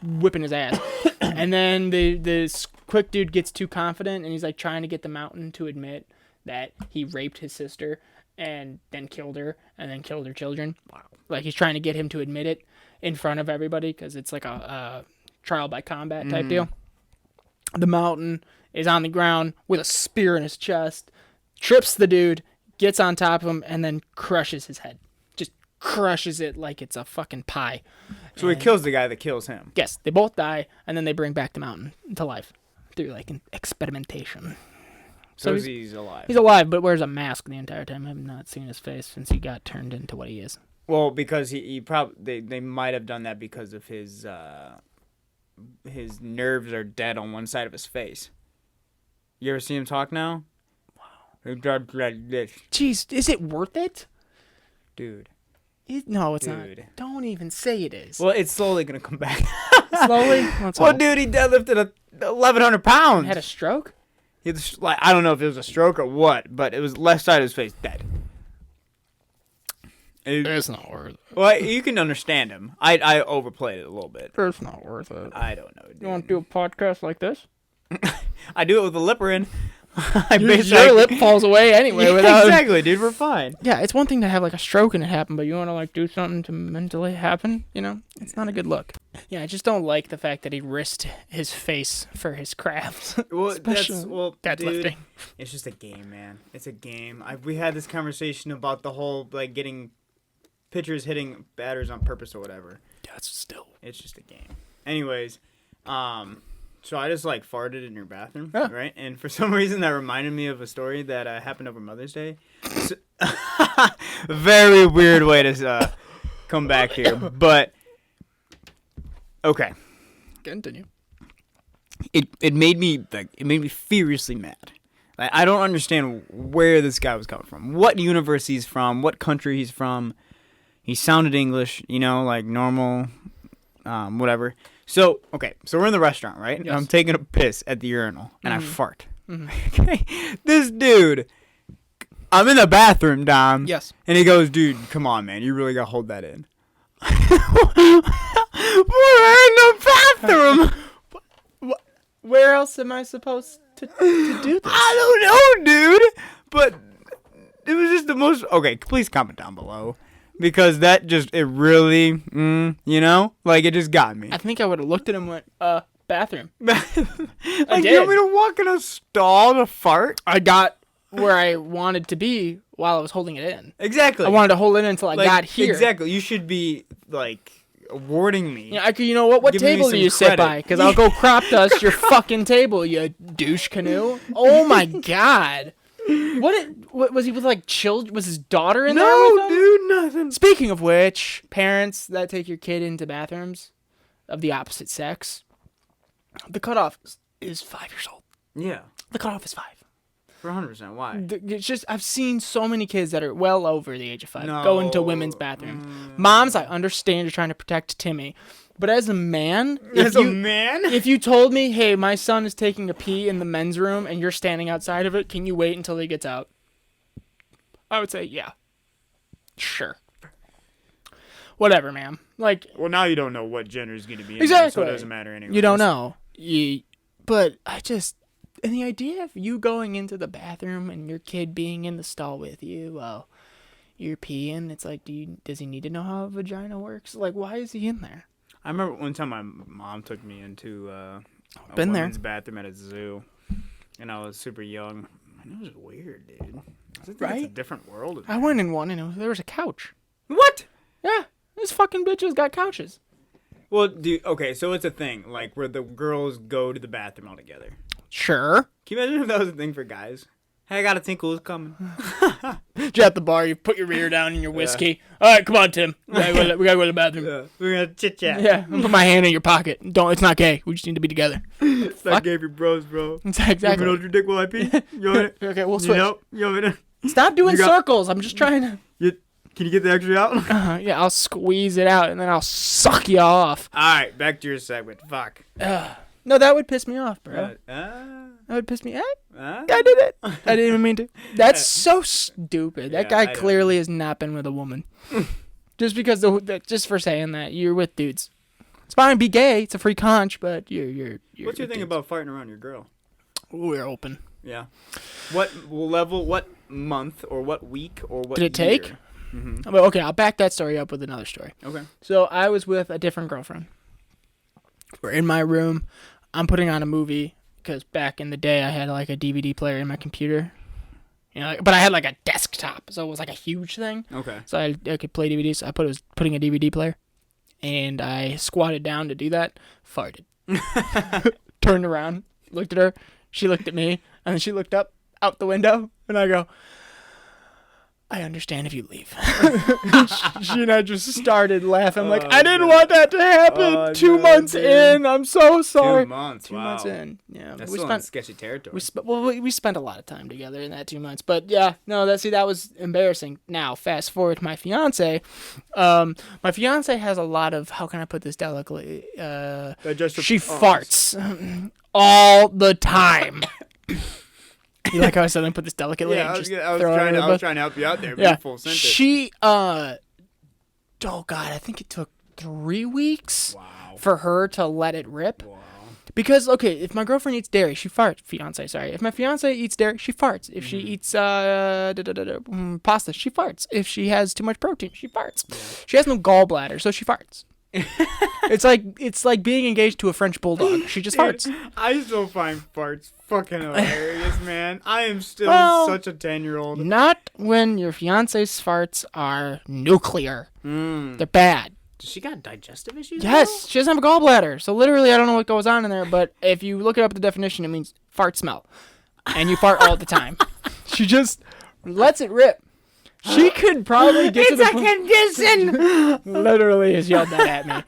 whipping his ass. And then the quick dude gets too confident and he's trying to get the Mountain to admit that he raped his sister and then killed her and then killed her children. Wow. He's trying to get him to admit it in front of everybody because it's a trial by combat type deal. The Mountain is on the ground with a spear in his chest, trips the dude, gets on top of him, and then crushes his head. Just crushes it like it's a fucking pie. So he kills the guy that kills him. Yes, they both die, and then they bring back the mountain to life through like an experimentation. So he's alive. He's alive, but wears a mask the entire time. I have not seen his face since he got turned into what he is. Well, because he probably they might have done that because of his nerves are dead on one side of his face. You ever see him talk now? Wow. Jeez, is it worth it? Dude. No, it's not. Don't even say it is. Well, it's slowly going to come back. Slowly? Well, dude, he deadlifted 1,100 pounds. Had a stroke? I don't know if it was a stroke or what, but it was left side of his face dead. It's not worth it. Well, you can understand him. I overplayed it a little bit. It's not worth it. I don't know, dude. You want to do a podcast like this? I do it with the lipper in. Your lip falls away anyway. Without exactly, dude. We're fine. Yeah, it's one thing to have like a stroke and it happen, but you want to like do something to mentally happen. You know, it's not a good look. Yeah, I just don't like the fact that he risked his face for his craft. Well, especially deadlifting. Dude, it's just a game, man. It's a game. We had this conversation about the whole like getting pitchers hitting batters on purpose or whatever. It's just a game. Anyways, so I just like farted in your bathroom, right? And for some reason that reminded me of a story that happened over Mother's Day. So, very weird way to come back here, but okay. Continue. It made me furiously mad. Like, I don't understand where this guy was coming from, what universe he's from, what country he's from. He sounded English, like normal, whatever. So, okay, so we're in the restaurant, right? Yes. I'm taking a piss at the urinal, and I fart. Mm-hmm. Okay, this dude, I'm in the bathroom, Dom. Yes. And he goes, dude, come on, man, you really got to hold that in. We're in the bathroom. Where else am I supposed to do this? I don't know, dude. But it was just the most... Okay, please comment down below. Because that just, it really, like it just got me. I think I would have looked at him and went, bathroom. Like, you want me to walk in a stall to fart? I got where I wanted to be while I was holding it in. Exactly. I wanted to hold it in until I got here. Exactly. You should be, like, awarding me. Yeah, you know what? What table do you sit by? Because I'll go crop dust your fucking table, you douche canoe. Oh, my God. What was he with, like, children? Was his daughter in there with him? No, dude, nothing. Speaking of which, parents that take your kid into bathrooms of the opposite sex, the cutoff is 5 years old. Yeah. The cutoff is 5. For 100%. Why? It's just, I've seen so many kids that are well over the age of 5 go into women's bathrooms. Moms, I understand you're trying to protect Timmy. But as a man, if you told me, hey, my son is taking a pee in the men's room and you're standing outside of it, can you wait until he gets out? I would say, yeah. Sure. Whatever, ma'am. Like, well, now you don't know what gender is going to be in exactly. there, so it doesn't matter anyway. You don't know. But I just... And the idea of you going into the bathroom and your kid being in the stall with you while you're peeing, it's like, does he need to know how a vagina works? Like, why is he in there? I remember one time my mom took me into a Been women's bathroom at a zoo, and I was super young. And it was weird, dude. Right? It's a different world. I went in one, and there was a couch. What? Yeah, this fucking bitches got couches. Well, dude, okay, so it's a thing, like, where the girls go to the bathroom all together. Sure. Can you imagine if that was a thing for guys? Hey, I got a tinkle, it's coming. You're at the bar, you put your rear down in your whiskey. All right, come on, Tim. We gotta go to the bathroom. We're gonna chit-chat. Yeah, I'm gonna put my hand in your pocket. It's not gay. We just need to be together. It's not gay for your bros, bro. Exactly. You want me to hold your dick while I pee? You want it? Okay, we'll switch. You want me to... Stop doing circles. I'm just trying to... Can you get the extra out? Yeah, I'll squeeze it out, and then I'll suck you off. All right, back to your segment. Fuck. No, that would piss me off, bro. That would piss me off. I did it. I didn't even mean to. That's so stupid. That guy clearly has not been with a woman. Just because, just for saying that, you're with dudes. It's fine, be gay. It's a free conch, but you're What's your thing about farting around your girl? We're open. Yeah. What level, what month, or what week, or what did it take? Mm-hmm. Well, okay, I'll back that story up with another story. Okay. So I was with a different girlfriend. We're in my room. I'm putting on a movie because back in the day I had like a DVD player in my computer. You know, but I had like a desktop, so it was like a huge thing. Okay. So I could play DVDs. I was putting a DVD player, and I squatted down to do that. Farted. Turned around, looked at her. She looked at me, and then she looked up out the window, and I go, I understand if you leave. She and I just started laughing. I'm like, I didn't want that to happen. 2 months in. I'm so sorry. 2 months. 2 months in. Yeah. That's still in sketchy territory. We spent a lot of time together in that 2 months. But yeah, no, that was embarrassing. Now, fast forward to my fiance. My fiance has a lot of, how can I put this delicately? She farts all the time. You like how I said I put this delicately? Yeah, I was trying to help you out there. Yeah, Full sentence. she, oh God, I think it took 3 weeks for her to let it rip. Wow. Because, okay, if my girlfriend eats dairy, she farts. Fiance, sorry. If my fiance eats dairy, she farts. If she eats pasta, she farts. If she has too much protein, she farts. Yeah. She has no gallbladder, so she farts. It's like being engaged to a French bulldog. She just farts. I still find farts fucking hilarious, man. I am still such a 10-year-old. Not when your fiance's farts are nuclear. They're bad. Does she got digestive issues? Yes, she doesn't have a gallbladder. So literally, I don't know what goes on in there, but if you look it up the definition, it means fart smell. And you fart all the time. She just lets it rip. She could probably get to the point. It's a condition! Literally has yelled that at me.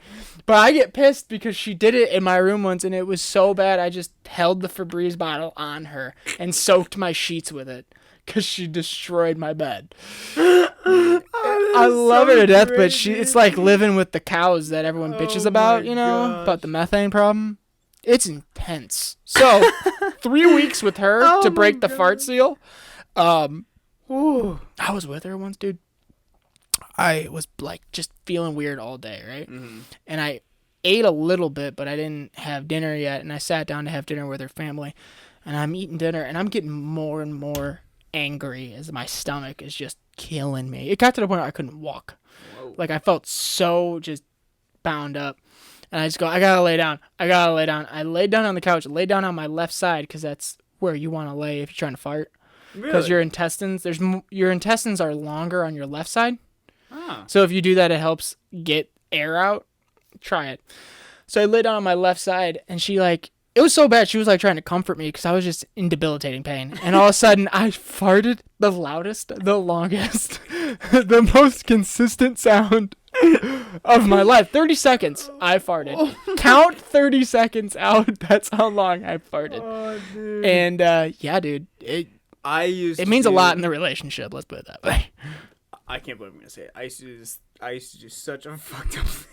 But I get pissed because she did it in my room once, and it was so bad, I just held the Febreze bottle on her and soaked my sheets with it because she destroyed my bed. I love her to death, but it's like living with the cows that everyone bitches about, about the methane problem. It's intense. So, 3 weeks with her to break the fart seal. I was with her once, dude. I was like just feeling weird all day, right? Mm-hmm. And I ate a little bit, but I didn't have dinner yet. And I sat down to have dinner with her family. And I'm eating dinner, and I'm getting more and more angry as my stomach is just killing me. It got to the point where I couldn't walk. Whoa. Like I felt so just bound up. And I just go, I gotta lay down. I laid down on the couch, laid down on my left side because that's where you want to lay if you're trying to fart. Because your intestines, your intestines are longer on your left side. Ah. So if you do that, it helps get air out. Try it. So I lay down on my left side, and she it was so bad. She was trying to comfort me because I was just in debilitating pain. And all of a sudden, I farted the loudest, the longest, the most consistent sound of my life. 30 seconds, I farted. Count 30 seconds out. That's how long I farted. Oh, dude. And yeah, dude, it means a lot in the relationship. Let's put it that way. I can't believe I'm gonna say it. I used to do such a fucked up thing.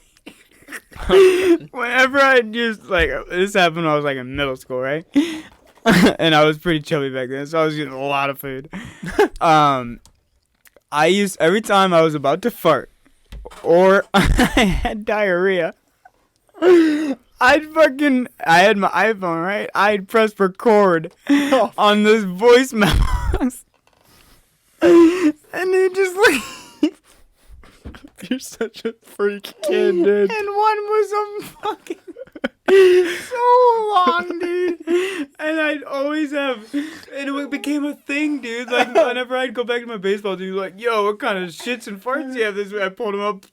Whenever I just this happened when I was in middle school, right? And I was pretty chubby back then, so I was getting a lot of food. Every time I was about to fart or I had diarrhea, I had my iPhone, right? I'd press record on this voice memos. And it just you're such a freak kid, dude. And one was fucking so long, dude. And I'd always have, and it became a thing, dude. Whenever I'd go back to my baseball team, yo, what kind of shits and farts do you have this way? I pulled him up.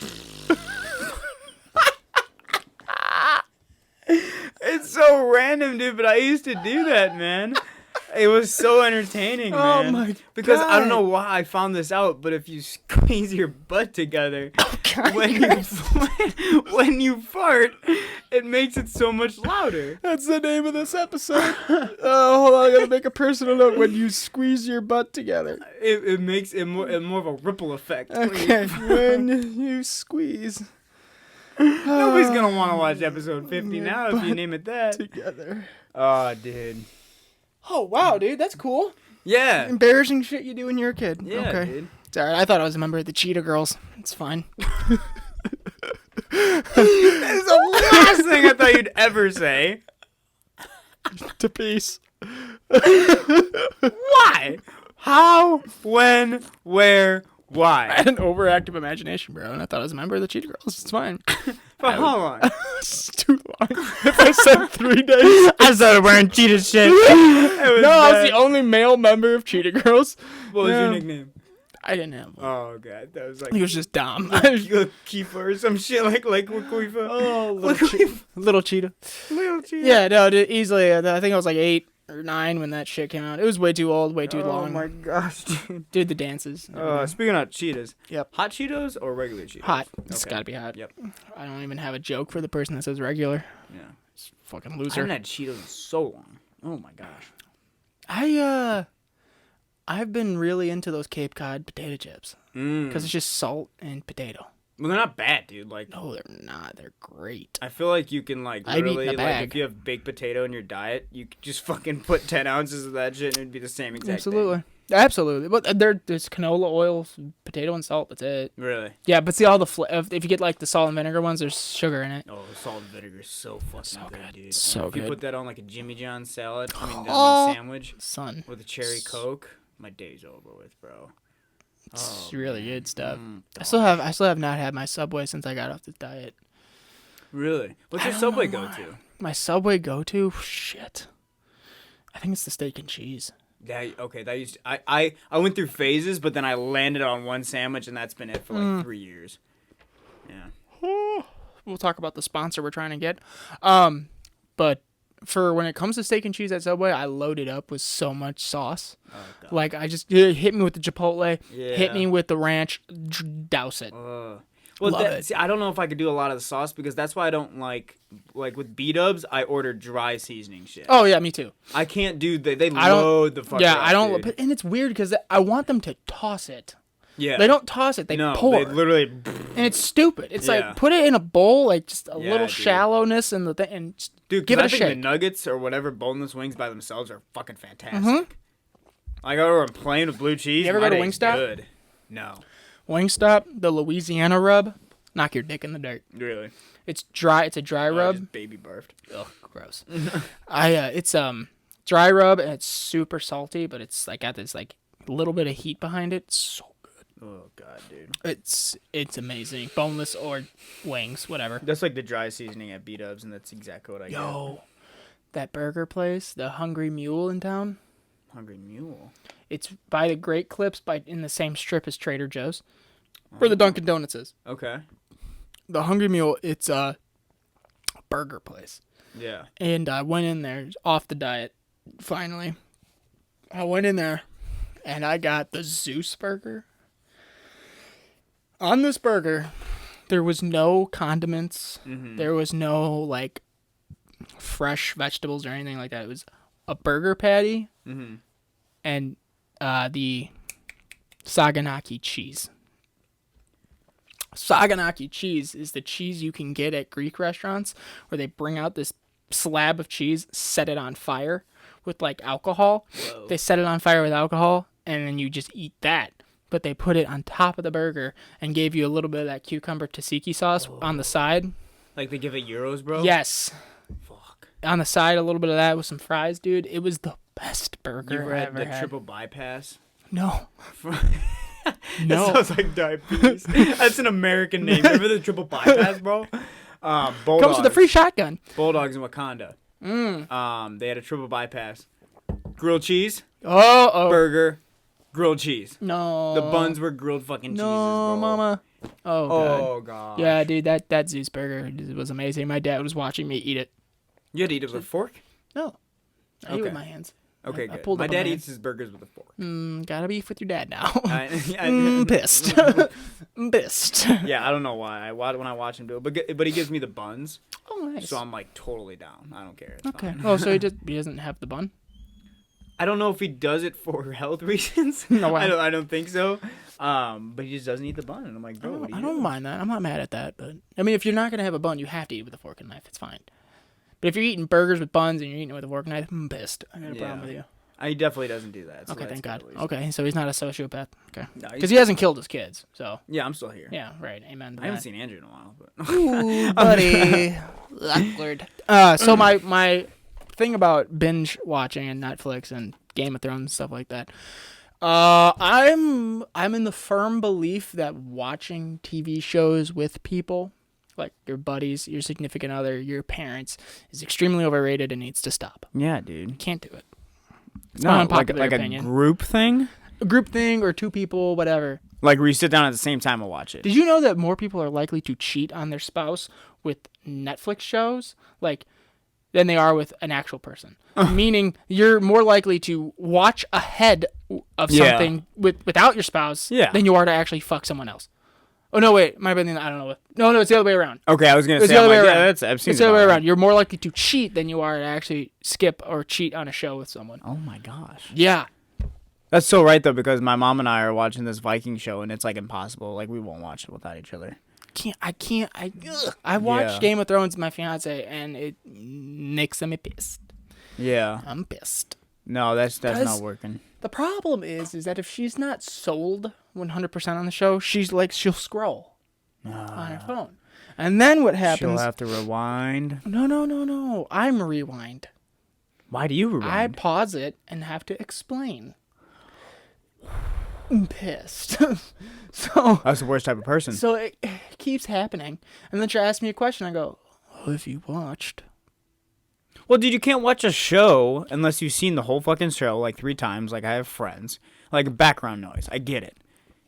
It's so random, dude, but I used to do that, man. It was so entertaining, man. Oh my God. Because I don't know why I found this out, but if you squeeze your butt together, when you fart, it makes it so much louder. That's the name of this episode. Hold on, I gotta make a personal note. When you squeeze your butt together, it makes it more of a ripple effect. Okay, when you squeeze. Nobody's gonna want to watch episode 50 now if you name it that. Together. Oh, dude. Oh, wow, dude. That's cool. Yeah. Embarrassing shit you do when you're a kid. Yeah, okay. Dude. It's alright. I thought I was a member of the Cheetah Girls. It's fine. That is the last thing I thought you'd ever say. To peace. Why? How? When? Where? Why? I had an overactive imagination, bro, and I thought I was a member of the Cheetah Girls. It's fine. For how long? It's too long. If I said 3 days, I started wearing cheetah shit. I was the only male member of Cheetah Girls. What was your nickname? I didn't have one. Oh god, that was like He was just Dom. Kiefer or some shit like Wakwifa. Oh, Wakwifa. little cheetah. Little cheetah. Yeah, no, easily. I think I was like 8 or 9 when that shit came out. It was way too old, way too long. Oh my gosh, dude. Dude, the dances. Speaking of Cheetos. Yep. Hot Cheetos or regular Cheetos? Hot. It's Okay. gotta be hot. Yep. I don't even have a joke for the person that says regular. Yeah. It's fucking I loser. haven't had Cheetos in so long. Oh my gosh. I've been really into those Cape Cod potato chips because it's just salt and potato. Well, they're not bad, dude. Like, No, they're not. They're great. I feel like you can like I've eaten literally a like bag. if you have baked potato in your diet, you could just fucking put 10 ounces of that shit and it'd be the same exact Absolutely. thing. Absolutely. But there's canola oil, potato, and salt. That's it. Really? Yeah, but see all the if you get like the salt and vinegar ones, there's sugar in it. Oh, the salt and vinegar is so fucking good, dude. So if you good. put that on like a Jimmy John's salad, Oh. sandwich Son, with a cherry Coke, my day's over with, bro. it's really good stuff. Mm, I still have not had my Subway since I got off this diet. Really? What's your I don't Subway know go why. to? My Subway go-to? Shit. I think it's the steak and cheese. Yeah, okay, that used to, I went through phases, but then I landed on one sandwich and that's been it for like 3 years. Yeah. We'll talk about the sponsor we're trying to get. But for when it comes to steak and cheese at Subway, I load it up with so much sauce. Oh, God. Like, I just hit me with the Chipotle, Yeah. hit me with the ranch, douse it. Well, Love it. see, I don't know if I could do a lot of the sauce because that's why I don't like with B-dubs, I order dry seasoning shit. Oh, yeah, me too. I can't do they I don't- load the fuck Yeah, up, I don't. dude. And it's weird because I want them to toss it. Yeah. They don't toss it, they no, pour. they literally And it's stupid. It's Yeah. like, put it in a bowl, like just a Yeah, little dude. shallowness in the thing, and just Dude, give it I a think shake. the nuggets or whatever boneless wings by themselves are fucking fantastic. Mhm. I go to a plain with blue cheese. You ever my go to day's Wingstop? Good. No. Wingstop, the Louisiana rub, knock your dick in the dirt. Really? It's dry. It's a dry I rub. just baby barfed. Ugh, gross. It's dry rub and it's super salty, but it's like got this like little bit of heat behind it. It's so good. Oh god, dude. It's amazing. Boneless or wings, whatever. That's like the dry seasoning at B-dubs, and that's exactly what I Yo, that burger place, the Hungry Mule in town. get. Hungry Mule. It's by the Great Clips, in the same strip as Trader Joe's, where the Dunkin' Donuts is. Okay. The Hungry Mule, it's a burger place. Yeah. And I went in there off the diet. Finally, I went in there, and I got the Zeus burger. On this burger, there was no condiments. Mm-hmm. There was no like fresh vegetables or anything like that. It was a burger patty Mm-hmm. and the Saganaki cheese. Saganaki cheese is the cheese you can get at Greek restaurants where they bring out this slab of cheese, set it on fire with like alcohol. Whoa. They set it on fire with alcohol and then you just eat that. But they put it on top of the burger and gave you a little bit of that cucumber tzatziki sauce on the side. Like they give it euros, bro? Yes. Fuck. On the side, a little bit of that with some fries, dude. It was the best burger You ever I had ever the had. triple bypass? No. That No. sounds like diabetes. That's an American name. Remember the triple bypass, bro? Bulldogs. Comes with a free shotgun. Bulldogs in Wakanda. They had a triple bypass. Grilled cheese, Oh. burger, grilled cheese. No. The buns were grilled fucking cheeses, No, bro. mama. Oh, God. Oh, God. Yeah, dude, that Zeus burger was amazing. My dad was watching me eat it. You had to eat it with a fork? No. I eat Okay. with my hands. Okay, I good. pulled My up on dad my eats his burgers with a fork. Gotta beef with your dad now. Pissed. Pissed. Yeah, I don't know why. When I watch him do it, but he gives me the buns, Oh, nice. so I'm like totally down. I don't care. It's Okay. fine. Oh, so he doesn't have the bun? I don't know if he does it for health reasons. No way. I don't think so. But he just doesn't eat the bun, and I'm like, bro, what are you I don't doing? mind that. I'm not mad at that. But I mean, if you're not gonna have a bun, you have to eat with a fork and knife. It's fine. But if you're eating burgers with buns and you're eating it with a fork and knife, I'm pissed. I got a problem Yeah. with you. He definitely doesn't do that. So Okay, that's thank good God. at least. Okay, so he's not a sociopath. Okay, No, because he hasn't killed his kids. So Yeah, I'm still here. yeah, right. Amen. To I haven't that. seen Andrew in a while, but Ooh, buddy. Awkward. So my thing about binge watching and Netflix and Game of Thrones and stuff like that. I'm in the firm belief that watching TV shows with people like your buddies, your significant other, your parents, is extremely overrated and needs to stop. Yeah, dude. Can't do it. It's No, my like unpopular a opinion. group thing? A group thing or two people, whatever. Like where you sit down at the same time and watch it. Did you know that more people are likely to cheat on their spouse with Netflix shows than they are with an actual person? Meaning you're more likely to watch ahead of something without your spouse than you are to actually fuck someone else. Oh, no, wait. Might have been, I don't know. No, it's the other way around. Okay, I was going to It's say, the other way around. I've seen it's the other way around. You're more likely to cheat than you are to actually skip or cheat on a show with someone. Oh, my gosh. Yeah. That's so right, though, because my mom and I are watching this Viking show, and it's, like, impossible. Like, we won't watch it without each other. I watched Game of Thrones with my fiance, and it makes me pissed. Yeah. I'm pissed. No, that's not working. The problem is that if she's not sold 100% on the show, she'll scroll on her phone. And then what happens? She'll have to rewind. No. I'm rewind. Why do you rewind? I pause it and have to explain. I'm pissed. So I was the worst type of person. So it keeps happening. And then she asks me a question. I go, "Oh, have you watched?" Well, dude, you can't watch a show unless you've seen the whole fucking show like 3 times. Like, I have friends. Like, background noise. I get it.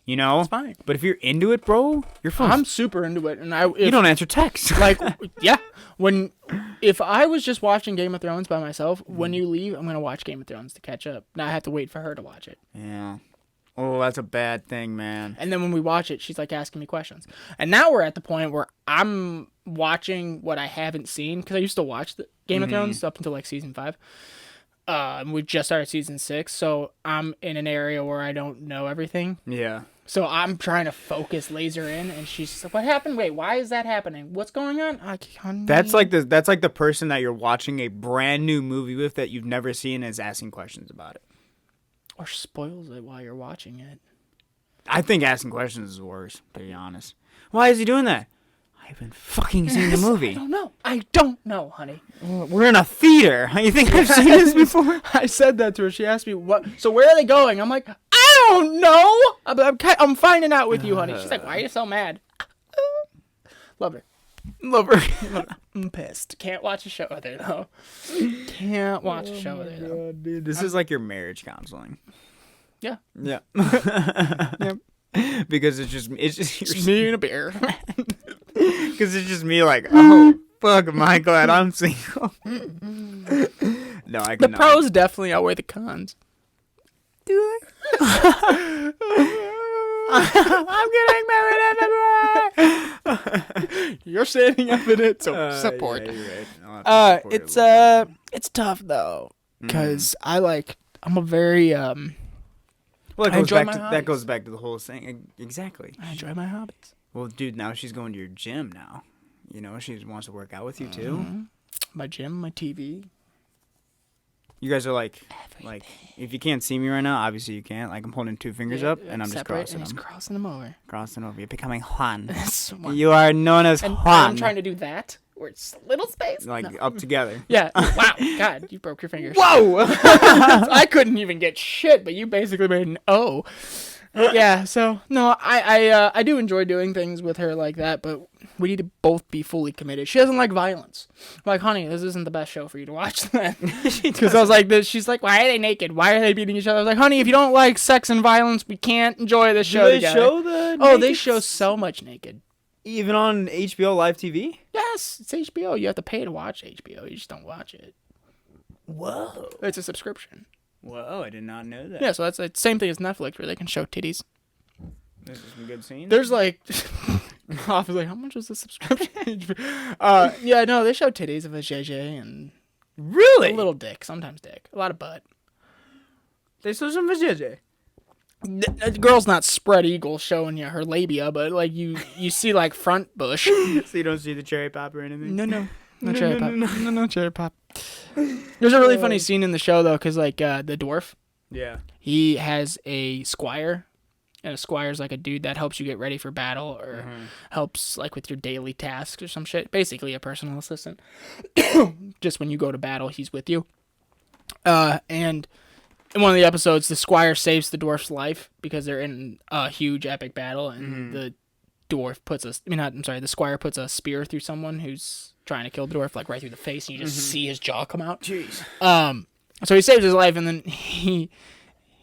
You know? It's fine. But if you're into it, bro, you're fine. I'm super into it. And you don't answer texts. Like, yeah. If I was just watching Game of Thrones by myself, when you leave, I'm going to watch Game of Thrones to catch up. Now I have to wait for her to watch it. Yeah. Oh, that's a bad thing, man. And then when we watch it, she's like asking me questions. And now we're at the point where I'm watching what I haven't seen, because I used to watch the Game of Thrones up until like season 5. We just started season 6, so I'm in an area where I don't know everything. Yeah. So I'm trying to focus laser in, and she's just like, "What happened? Wait, why is that happening? What's going on?" That's like the person that you're watching a brand new movie with that you've never seen and is asking questions about it. Or spoils it while you're watching it. I think asking questions is worse, to be honest. Why is he doing that? I haven't fucking seen the movie. I don't know, honey. We're in a theater. You think I've seen this before? I said that to her. She asked me, "What? So where are they going?" I'm like, "I don't know. I'm finding out with you, honey." She's like, "Why are you so mad?" Love her. I'm pissed. Can't watch a show with her, though. Can't watch a show with her, though. God, dude, this is like your marriage counseling. Yeah. Yeah. Yep. Because it's just me and a beer. Because it's just me like, oh, fuck, am I glad I'm single? No, I cannot. The pros definitely outweigh the cons. Do they? I'm getting married in February. You're standing evidence, so support. Yeah, you're right. It's tough though, because I'm a very Well, I enjoy my hobbies. that goes back to the whole thing. Exactly. I enjoy my hobbies. Well, dude, now she's going to your gym now. You know, she wants to work out with you too. Mm-hmm. My gym, my TV. You guys are like, if you can't see me right now, obviously you can't. Like, I'm holding 2 fingers up, and I'm just crossing them. Crossing them over. Crossing over. You're becoming Juan. You are known as Juan. I'm trying to do that, where it's a little space. Like, up together. Yeah. Wow. God, you broke your fingers. Whoa! I couldn't even get shit, but you basically made an O. Yeah, so, no, I do enjoy doing things with her like that, but we need to both be fully committed. She doesn't like violence. I'm like, honey, this isn't the best show for you to watch then. Because I was like, she's like, why are they naked? Why are they beating each other? I was like, honey, if you don't like sex and violence, we can't enjoy this show together. Show the Oh, they show so much naked. Even on HBO Live TV? Yes, it's HBO. You have to pay to watch HBO. You just don't watch it. Whoa. It's a subscription. Whoa, I did not know that. Yeah, so that's the same thing as Netflix, where they can show titties. There's some good scenes. There's like, I was like, how much is the subscription? Yeah, no, they show titties of a JJ and really a little dick, sometimes dick, a lot of butt. They show some of JJ. The girl's not spread eagle showing you her labia, but like you see like front bush. So you don't see the cherry pop or anything. No cherry pop. No cherry pop. There's a really funny scene in the show though, because like the dwarf. Yeah. He has a squire. And a squire's like a dude that helps you get ready for battle or helps like with your daily tasks or some shit. Basically a personal assistant. Just when you go to battle, he's with you. And in one of the episodes, the squire saves the dwarf's life because they're in a huge epic battle and the dwarf puts the squire puts a spear through someone who's trying to kill the dwarf, like right through the face, and you just see his jaw come out. Jeez. So he saves his life, and then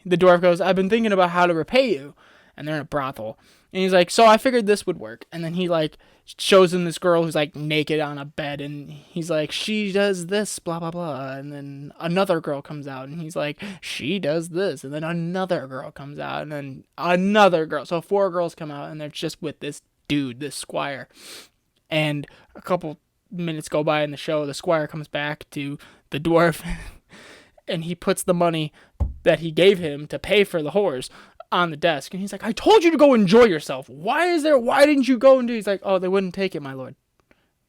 the dwarf goes, "I've been thinking about how to repay you," and they're in a brothel, and he's like, "So I figured this would work," and then he like shows him this girl who's like naked on a bed, and he's like, "She does this, blah blah blah," and then another girl comes out, and he's like, "She does this," and then another girl comes out, and then another girl. So 4 girls come out, and they're just with this dude, this squire, and a couple minutes go by in the show. The squire comes back to the dwarf, and he puts the money that he gave him to pay for the whores on the desk, and he's like, "I told you to go enjoy yourself. Why didn't you go and do?" He's like, "Oh, they wouldn't take it, my lord."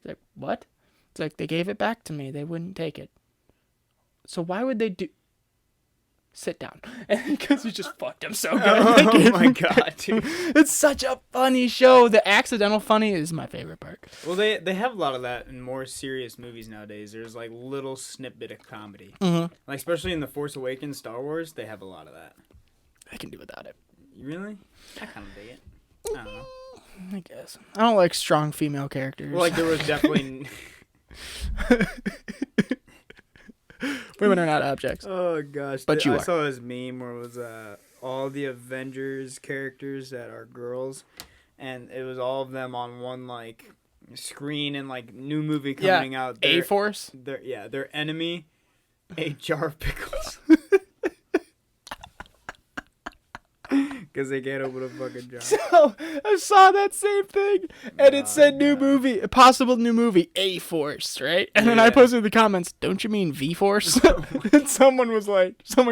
He's like, "What?" It's like, "They gave it back to me. They wouldn't take it. So why would they do?" Sit down. Because he just fucked him so good. Oh my god, dude. It's such a funny show. The accidental funny is my favorite part. Well, they have a lot of that in more serious movies nowadays. There's like little snippet of comedy. Mm-hmm. Like especially in The Force Awakens, Star Wars, they have a lot of that. I can do without it. Really? I kind of dig it. I don't know. I guess. I don't like strong female characters. Well, like there was definitely... Women are not objects. Oh gosh, but you I are. saw this meme where it was all the Avengers characters that are girls, and it was all of them on one like screen and like new movie coming out. A-Force. Their enemy, a jar of pickles. Because they can't open a fucking jar. So I saw that same thing, and it said possible new movie, A-Force, right? And then I posted in the comments, "Don't you mean V-Force?" And someone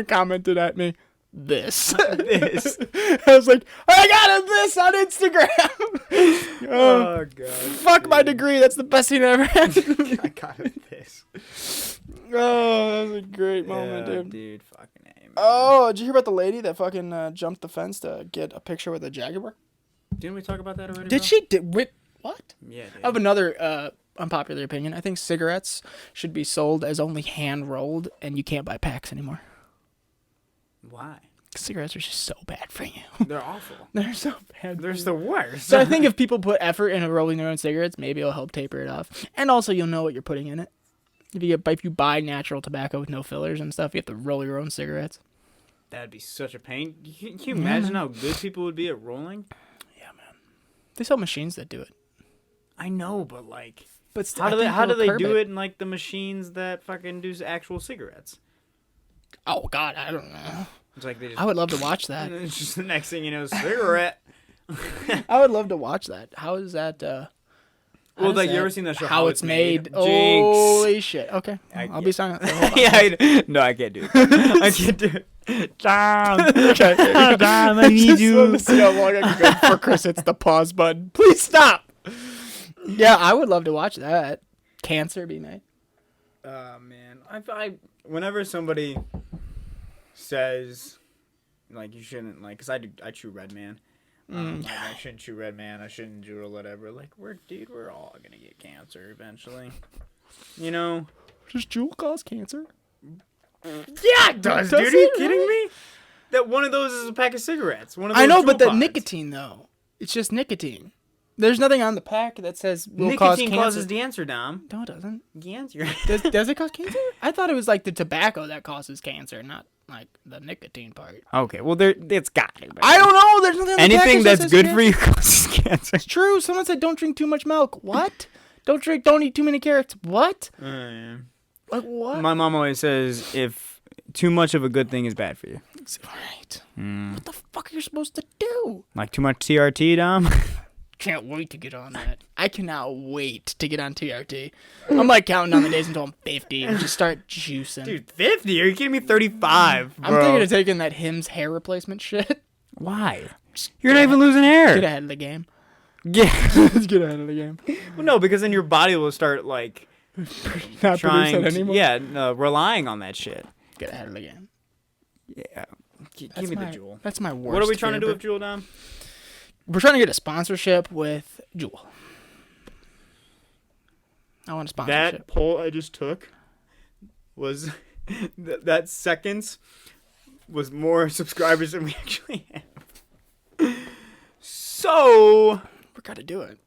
commented at me, "This." This. I was like, "I got a this on Instagram." Oh god. Fuck my degree. That's the best thing I ever had. I got it. This. Oh, that was a great moment, dude. Dude, fucking A, man. Oh, did you hear about the lady that fucking jumped the fence to get a picture with a jaguar? Didn't we talk about that already? Did bro? she? What? Yeah. Dude. I have another unpopular opinion. I think cigarettes should be sold as only hand rolled, and you can't buy packs anymore. Why? Cigarettes are just so bad for you. They're awful. They're so bad. They're the worst. So I think if people put effort into rolling their own cigarettes, maybe it'll help taper it off. And also, you'll know what you're putting in it. If you buy natural tobacco with no fillers and stuff, you have to roll your own cigarettes. That'd be such a pain. Can you imagine how good people would be at rolling? Yeah, man. They sell machines that do it. I know, but like, How do they do it in like the machines that fucking do actual cigarettes? Oh God, I don't know. It's like they just. I would love to watch that. It's just the next thing you know, cigarette. I would love to watch that. How is that? Well, like you ever seen that show? How it's made? Jinx. Holy shit! Okay, I'll be silent. No, I can't do it. I can't do it. Tom. Okay. Tom, I need you. Want to see how long I can go before Chris hits the pause button. Please stop. Yeah, I would love to watch that. Cancer be made. Oh man, I whenever somebody says like you shouldn't like, cause I chew Red Man. Like, I shouldn't chew Red Man. I shouldn't do or whatever. Like we're all gonna get cancer eventually. You know? Does Juul cause cancer? Yeah, it does. Dude, are you kidding me? That one of those is a pack of cigarettes. One of those I know, but the Juul pods. nicotine though, it's just nicotine. There's nothing on the pack that says will nicotine cause cancer. causes cancer, Dom. No, it doesn't. Cancer. Does it cause cancer? I thought it was like the tobacco that causes cancer, not like the nicotine part. Okay, well it's got to. I don't know. There's nothing. On the Anything package that that's says good cancer. for you causes cancer. It's true. Someone said don't drink too much milk. What? Don't eat too many carrots. What? Yeah. Like what? My mom always says if too much of a good thing is bad for you. Right. What the fuck are you supposed to do? Like too much TRT, Dom? Can't wait to get on that. I cannot wait to get on TRT. I'm like counting down the days until I'm 50 and just start juicing. Dude, 50? Are you kidding me? 35, bro. I'm thinking of taking that Hims hair replacement shit. Why? You're not even losing hair. Get ahead of the game. Yeah. Let's get ahead of the game. Well, no, because then your body will start, like, Not trying produce it anymore. relying on that shit. Get ahead of the game. Yeah. Give me the Juul. That's my worst. What are we trying to do fear, with Juul, Dom? We're trying to get a sponsorship with Juul. I want a sponsorship. That poll I just took was that seconds was more subscribers than we actually have. So We're forgot to do it.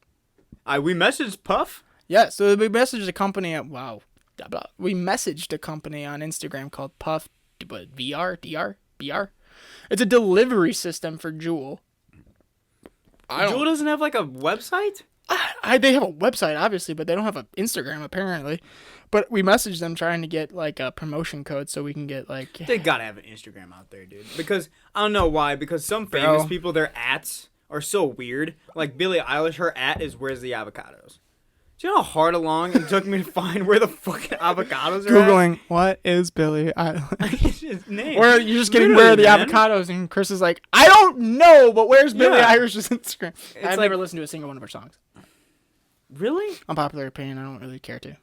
We messaged Puff. Yeah, so we messaged a company we messaged a company on Instagram called Puff BR. It's a delivery system for Juul. Juul doesn't have like a website? They have a website, obviously, but they don't have an Instagram, apparently. But we messaged them trying to get, like, a promotion code so we can get, like... They gotta have an Instagram out there, dude. Because, I don't know why, because some famous people, their ats are so weird. Like, Billie Eilish, her at is "Where's the avocados?" Do you know how hard along it took me to find where the fucking avocados are Googling, what is Billie Eilish? It's his name. Or you're just getting, where are the avocados? And Chris is like, I don't know, but where's Billie Eilish's Instagram? I've never listened to a single one of her songs. Really? Unpopular opinion, I don't really care to.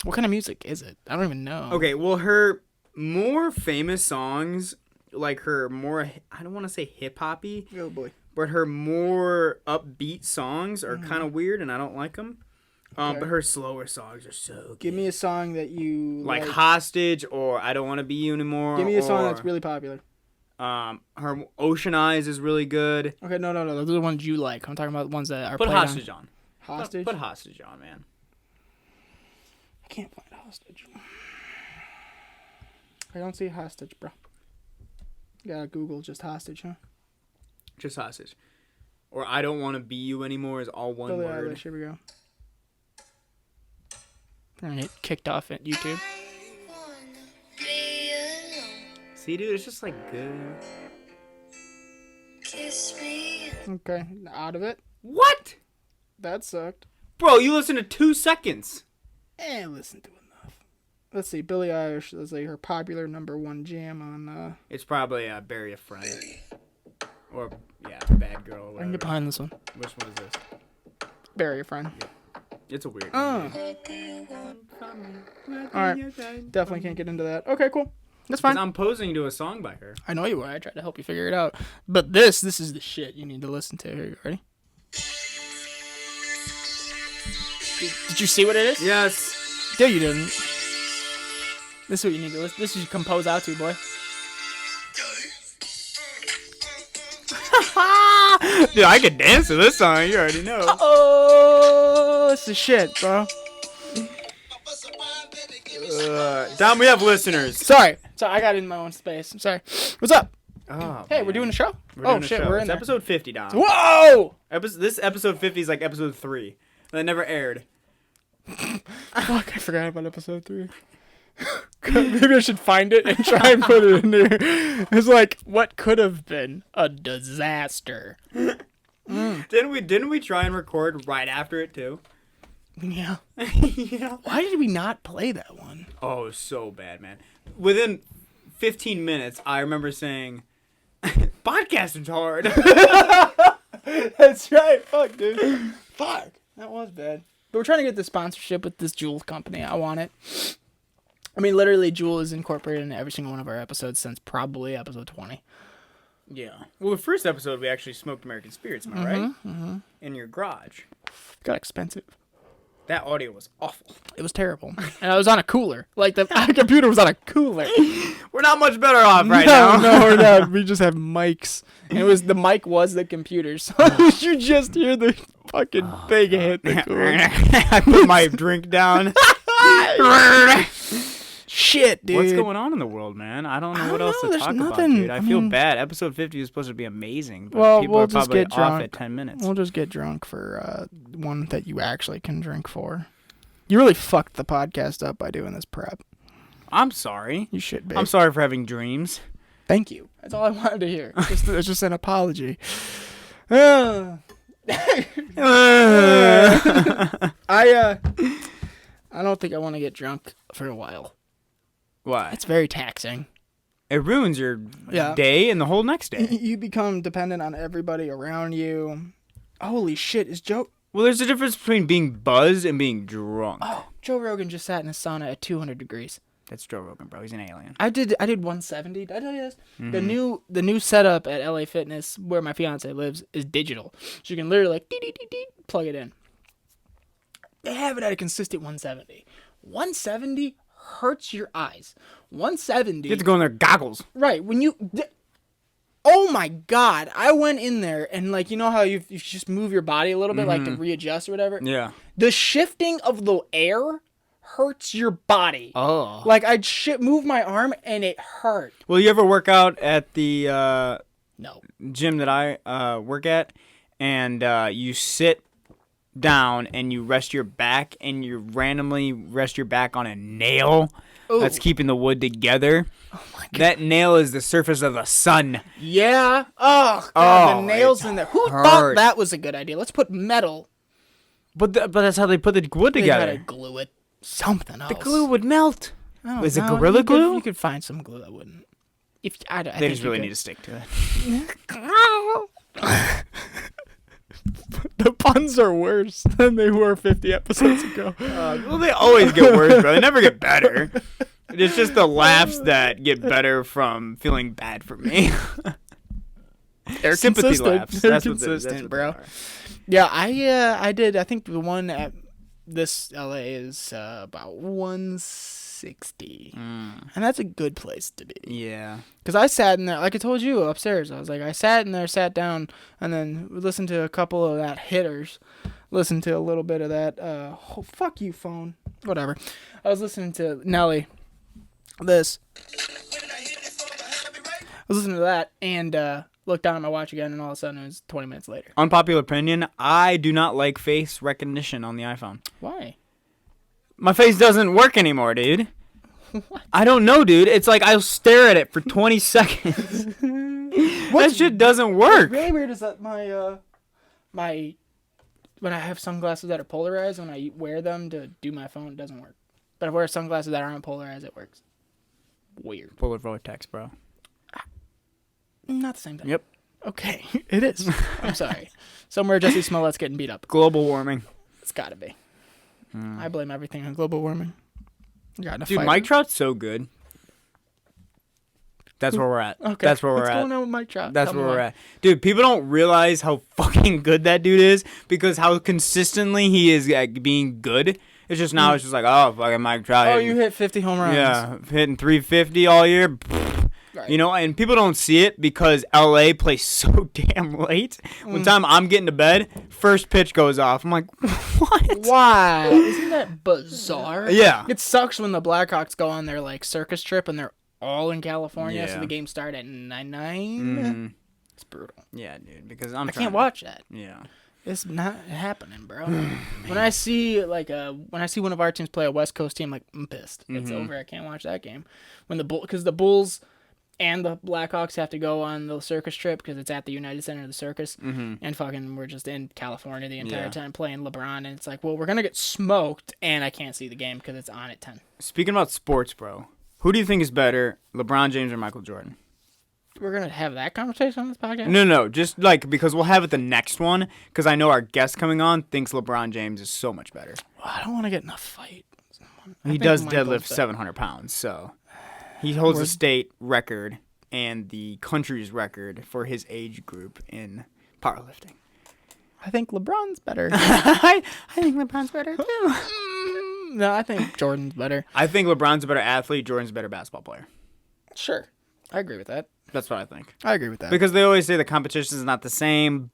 What kind of music is it? I don't even know. Okay, well, her more famous songs, like her more, I don't want to say hip-hoppy. Oh, boy. But her more upbeat songs are kind of weird, and I don't like them. Okay. But her slower songs are so good. Give me a song that you like Hostage or I Don't Want to Be You Anymore. Give me a song that's really popular. Her Ocean Eyes is really good. Okay, no. Those are the ones you like. I'm talking about the ones that are Put played Hostage on. Hostage? Put Hostage on, man. I can't find Hostage. I don't see Hostage, bro. You gotta Google just Hostage, huh? Just Hostage. Or I Don't Want to Be You Anymore is all one word. Here we go. I'm gonna get kicked off at YouTube. See, dude, it's just like good. Okay, out of it. What? That sucked. Bro, you listened to 2 seconds. Listen to enough. Let's see, Billie Eilish. Let's say her popular #1 jam on. It's probably Bury a Friend. Or, Bad Girl. I can get behind this one. Which one is this? Bury a Friend. Yeah. It's a weird one. Alright. Definitely can't get into that. Okay, cool. That's fine. I'm posing to a song by her. I know you were. I tried to help you figure it out. But this is the shit you need to listen to. Here, you ready? Did you see what it is? Yes. No, you didn't. This is what you need to listen. This is you compose out to, boy. Dude, I could dance to this song. You already know. Oh, it's the shit, bro. Dom, we have listeners. Sorry, I got in my own space. I'm sorry. What's up? Oh, hey, we're doing a show? We're shit, show. We're in It's there. episode 50, Dom. Whoa! This episode 50 is like episode 3. That never aired. Fuck, I forgot about episode 3. Maybe I should find it and try and put it in there. It's like, what could have been a disaster? Didn't we try and record right after it too? Yeah. Yeah. Why did we not play that one? Oh, it was so bad, man. Within 15 minutes, I remember saying, "Podcasting's hard." That's right. Fuck, dude. Fuck. That was bad. But we're trying to get the sponsorship with this Juul company. I want it. I mean, literally, Juul is incorporated in every single one of our episodes since probably episode 20. Yeah. Well, the first episode, we actually smoked American Spirits, am I right? Mm-hmm. In your garage. Got expensive. That audio was awful. It was terrible. And I was on a cooler. Like, the computer was on a cooler. We're not much better off right now. No, we're not. We just have mics. And the mic was the computer. So you just hear the fucking thing hit the cooler. I put my drink down. Shit, dude. What's going on in the world, man? I don't know what else to talk about, dude. I feel bad. Episode 50 is supposed to be amazing, but people are probably off at 10 minutes. We'll just get drunk for one that you actually can drink for. You really fucked the podcast up by doing this prep. I'm sorry. You should be. I'm sorry for having dreams. Thank you. That's all I wanted to hear. It's just an apology. I don't think I want to get drunk for a while. Why? It's very taxing. It ruins your day and the whole next day. You become dependent on everybody around you. Holy shit, is Joe... Well, there's a difference between being buzzed and being drunk. Oh, Joe Rogan just sat in a sauna at 200 degrees. That's Joe Rogan, bro. He's an alien. I did 170. Did I tell you this? Mm-hmm. The new setup at LA Fitness, where my fiance lives, is digital. So you can literally like plug it in. They have it at a consistent 170. 170 hurts your eyes. 170. You have to go in there goggles. Right. When you... Oh my God. I went in there and like, you know how you just move your body a little bit like to readjust or whatever? Yeah. The shifting of the air hurts your body. Oh. Like I'd move my arm and it hurt. Will you ever work out at the No. gym that I work at, and you sit down and you rest your back, and you randomly rest your back on a nail that's keeping the wood together? Oh my God. That nail is the surface of the sun. Yeah. Oh, God, the nails in there. Who thought that was a good idea? Let's put metal. But that's how they put the wood together. They gotta glue it. Something else. The glue would melt. Is it No, Gorilla Glue? You could find some glue that wouldn't. They just really need to stick to it. The puns are worse than they were 50 episodes ago. Well, they always get worse, bro. They never get better. It's just the laughs that get better from feeling bad for me. They're sympathy consistent. laughs. They're That's consistent, what they bro. are. Yeah, I did. I think the one at this LA is about 160, and that's a good place to be. Yeah. Because I sat in there, like I told you upstairs. I was like, I sat in there, sat down, and then listened to a couple of that hitters. Listened to a little bit of that. Oh, fuck you, phone. Whatever. I was listening to Nelly. This. I was listening to that and looked down at my watch again, and all of a sudden it was 20 minutes later. Unpopular opinion, I do not like face recognition on the iPhone. Why? My face doesn't work anymore, dude. What? I don't know, dude. It's like I'll stare at it for 20 seconds. That shit doesn't work. What's really weird is that my when I have sunglasses that are polarized, when I wear them to do my phone, it doesn't work. But if I wear sunglasses that aren't polarized, it works. Weird. Polar vortex, bro. Not the same thing. Yep. Okay, it is. I'm sorry. Somewhere Jesse Smollett's getting beat up. Global warming. It's got to be. I blame everything on global warming. Dude, Mike Trout's so good. That's where we're at. Okay. That's where we're What's at. going on with Mike Trout? That's where we're at. Dude, people don't realize how fucking good that dude is because how consistently he is being good. It's just now it's just like, oh, fucking Mike Trout. Oh, you hit 50 home runs. Yeah, hitting 350 all year. Right. You know, and people don't see it because LA plays so damn late. One time I'm getting to bed, first pitch goes off. I'm like, what? Why? Isn't that bizarre? Yeah. It sucks when the Blackhawks go on their like circus trip and they're all in California, so the games start at 9. It's brutal. Yeah, dude, because I can't watch that. Yeah. It's not happening, bro. When I see one of our teams play a West Coast team, like I'm pissed. It's over. I can't watch that game. When because the Bulls and the Blackhawks have to go on the circus trip because it's at the United Center of the circus, and fucking we're just in California the entire time playing LeBron, and it's like, well, we're gonna get smoked, and I can't see the game because it's on at 10. Speaking about sports, bro, who do you think is better, LeBron James or Michael Jordan? We're gonna have that conversation on this podcast? No, just like because we'll have it the next one because I know our guest coming on thinks LeBron James is so much better. Well, I don't want to get in a fight. He does deadlift 700 pounds, so he holds the state record and the country's record for his age group in powerlifting. I think LeBron's better. I think LeBron's better too. No, I think Jordan's better. I think LeBron's a better athlete. Jordan's a better basketball player. Sure, I agree with that. That's what I think. I agree with that. Because they always say the competition is not the same,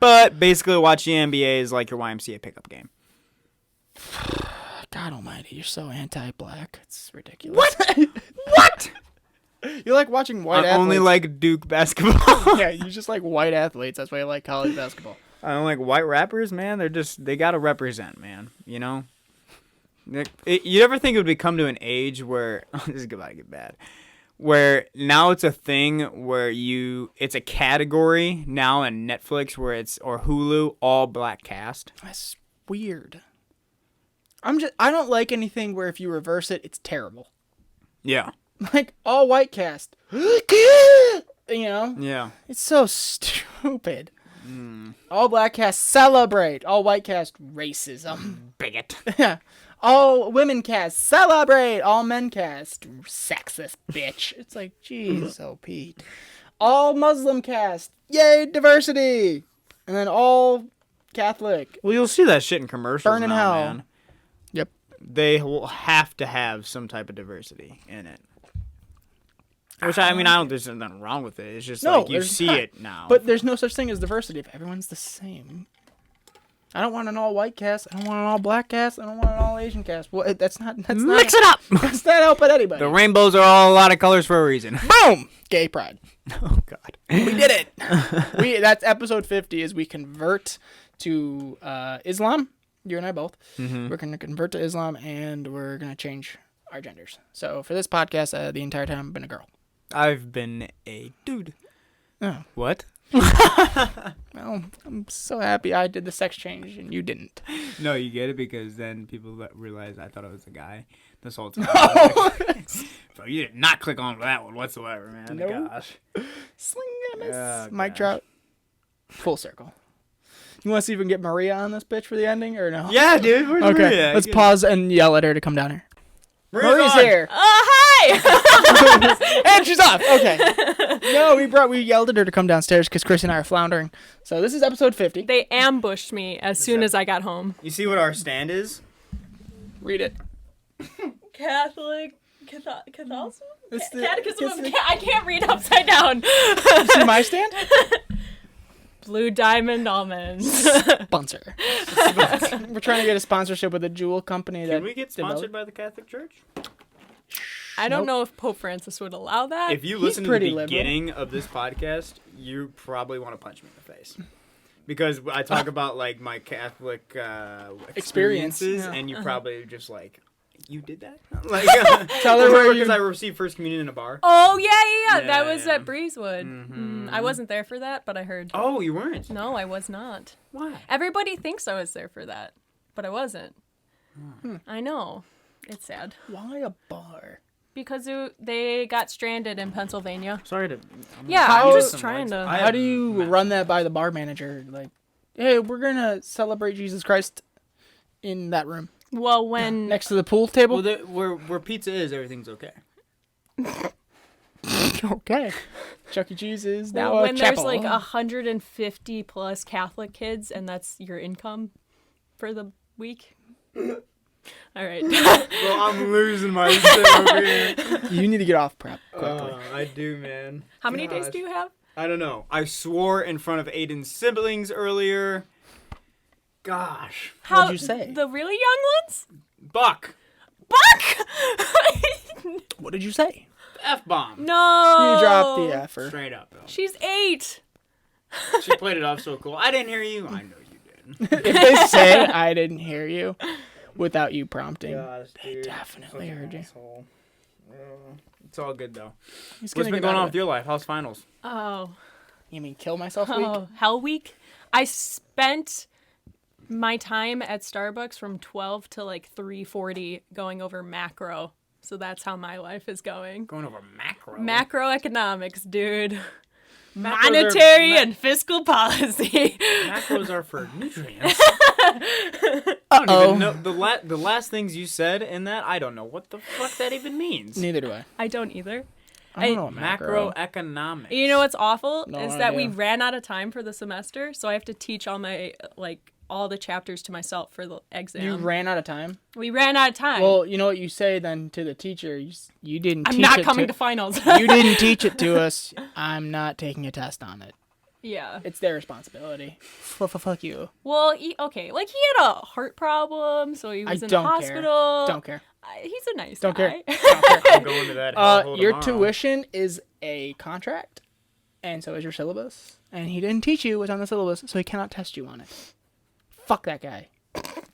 but basically watching the NBA is like your YMCA pickup game. God almighty, you're so anti-black. It's ridiculous. What? What? You like watching white athletes. I only like Duke basketball. Yeah, you just like white athletes. That's why you like college basketball. I don't like white rappers, man. They got to represent, man. You know? You ever think it would become to an age where... this is about to get bad. Where now it's a thing where it's a category now in Netflix or Hulu, all black cast. That's weird. I don't like anything where if you reverse it, it's terrible. Yeah. Like all white cast. You know? Yeah. It's so stupid. All black cast celebrate. All white cast racism. Bigot. Yeah. All women cast celebrate. All men cast sexist bitch. It's like, jeez, oh Pete. All Muslim cast, yay diversity. And then all Catholic. Well, you'll see that shit in commercials Burn in now, hell. man. Yep. They will have to have some type of diversity in it. Which I mean, there's nothing wrong with it. It's just No, like you there's see not. it now. But there's no such thing as diversity if everyone's the same. I don't want an all white cast. I don't want an all black cast. I don't want an all Asian cast. Well, that's not. Mix it up. That's not helping anybody. The rainbows are all a lot of colors for a reason. Boom! Gay pride. Oh God. We did it. That's episode 50. Is we convert to Islam. You and I both. Mm-hmm. We're gonna convert to Islam and we're gonna change our genders. So for this podcast, the entire time I've been a girl. I've been a dude. Oh. What? Well, I'm so happy I did the sex change and you didn't. No, you get it because then people realize I thought I was a guy this whole time. Bro, you did not click on that one whatsoever, man. Nope. Gosh. Swing and a miss. Oh, Mic gosh. drop. Full circle. You want to see if we can get Maria on this bitch for the ending or no? Yeah, dude. Where's Okay, Maria? let's pause and yell at her to come down here. Maria's on. here. Hi! And she's off. Okay. No, we yelled at her to come downstairs because Chris and I are floundering. So this is episode 50. They ambushed me as soon as I got home. You see what our stand is? Read it. Catholicism? It's the- Catechism it's of the- I can't read upside down. You see my stand? Blue Diamond Almonds. Sponsor. We're trying to get a sponsorship with a jewel company. Can we get sponsored by the Catholic Church? I don't Nope. know if Pope Francis would allow that. If you He's listen to pretty the liberal. beginning of this podcast, you probably want to punch me in the face. Because I talk about like my Catholic experiences, yeah. and you probably just like, you did that? Like, Tell her where because you- I received first communion in a bar. Oh, yeah. That Yeah, was yeah. at Breezewood. I wasn't there for that, but I heard. Oh, you weren't? No, I was not. Why? Everybody thinks I was there for that, but I wasn't. Hmm. I know. It's sad. Why a bar? Because they got stranded in Pennsylvania. Sorry to. Yeah, How- I'm just trying to. How do you run that by the bar manager? Like, hey, we're gonna celebrate Jesus Christ in that room Well, when next to the pool table. Well, where pizza is, everything's okay. Okay. Chuck E. Cheese is now when a there's chapel. like 150 plus Catholic kids, and that's your income for the week. All right. Well, I'm losing my shit over here. You need to get off prep quickly. I do, man. How many days do you have? I don't know. I swore in front of Aiden's siblings earlier. Gosh. How, What'd you say? The really young ones? Buck. Buck! What did you say? F-bomb. No. You dropped the effer. Straight up, though. She's 8. She played it off so cool. I didn't hear you. I know you did. If they say I didn't hear you without you prompting, Gosh, dude. definitely heard you. It's all good, though. He's What's gonna been get going out on of with it. your life? How's finals? Oh. You mean kill myself week? Oh, Hell Week. I spent my time at Starbucks from 12 to like 3:40 going over macro. So that's how my life is going. Going over macro. Macroeconomics, dude. Macros are- Monetary and fiscal policy. Macros are for nutrients. I don't Uh-oh. even know. The last things you said in that, I don't know what the fuck that even means. Neither do I. I don't either. I don't know what macro. Macroeconomics. You know what's awful No is that we idea. ran out of time for the semester, so I have to teach all the chapters to myself for the exam. You ran out of time? We ran out of time. Well, you know what you say then to the teacher? You didn't I'm teach not it coming to to finals. You didn't teach it to us. I'm not taking a test on it. Yeah. It's their responsibility. Fuck you. Well, he had a heart problem, so he was in the don't care. hospital. Don't care. He's a nice Don't guy. care. Don't care. I'm going to that hellhole Your tomorrow. tuition is a contract, and so is your syllabus. And he didn't teach you what's on the syllabus, so he cannot test you on it. Fuck that guy.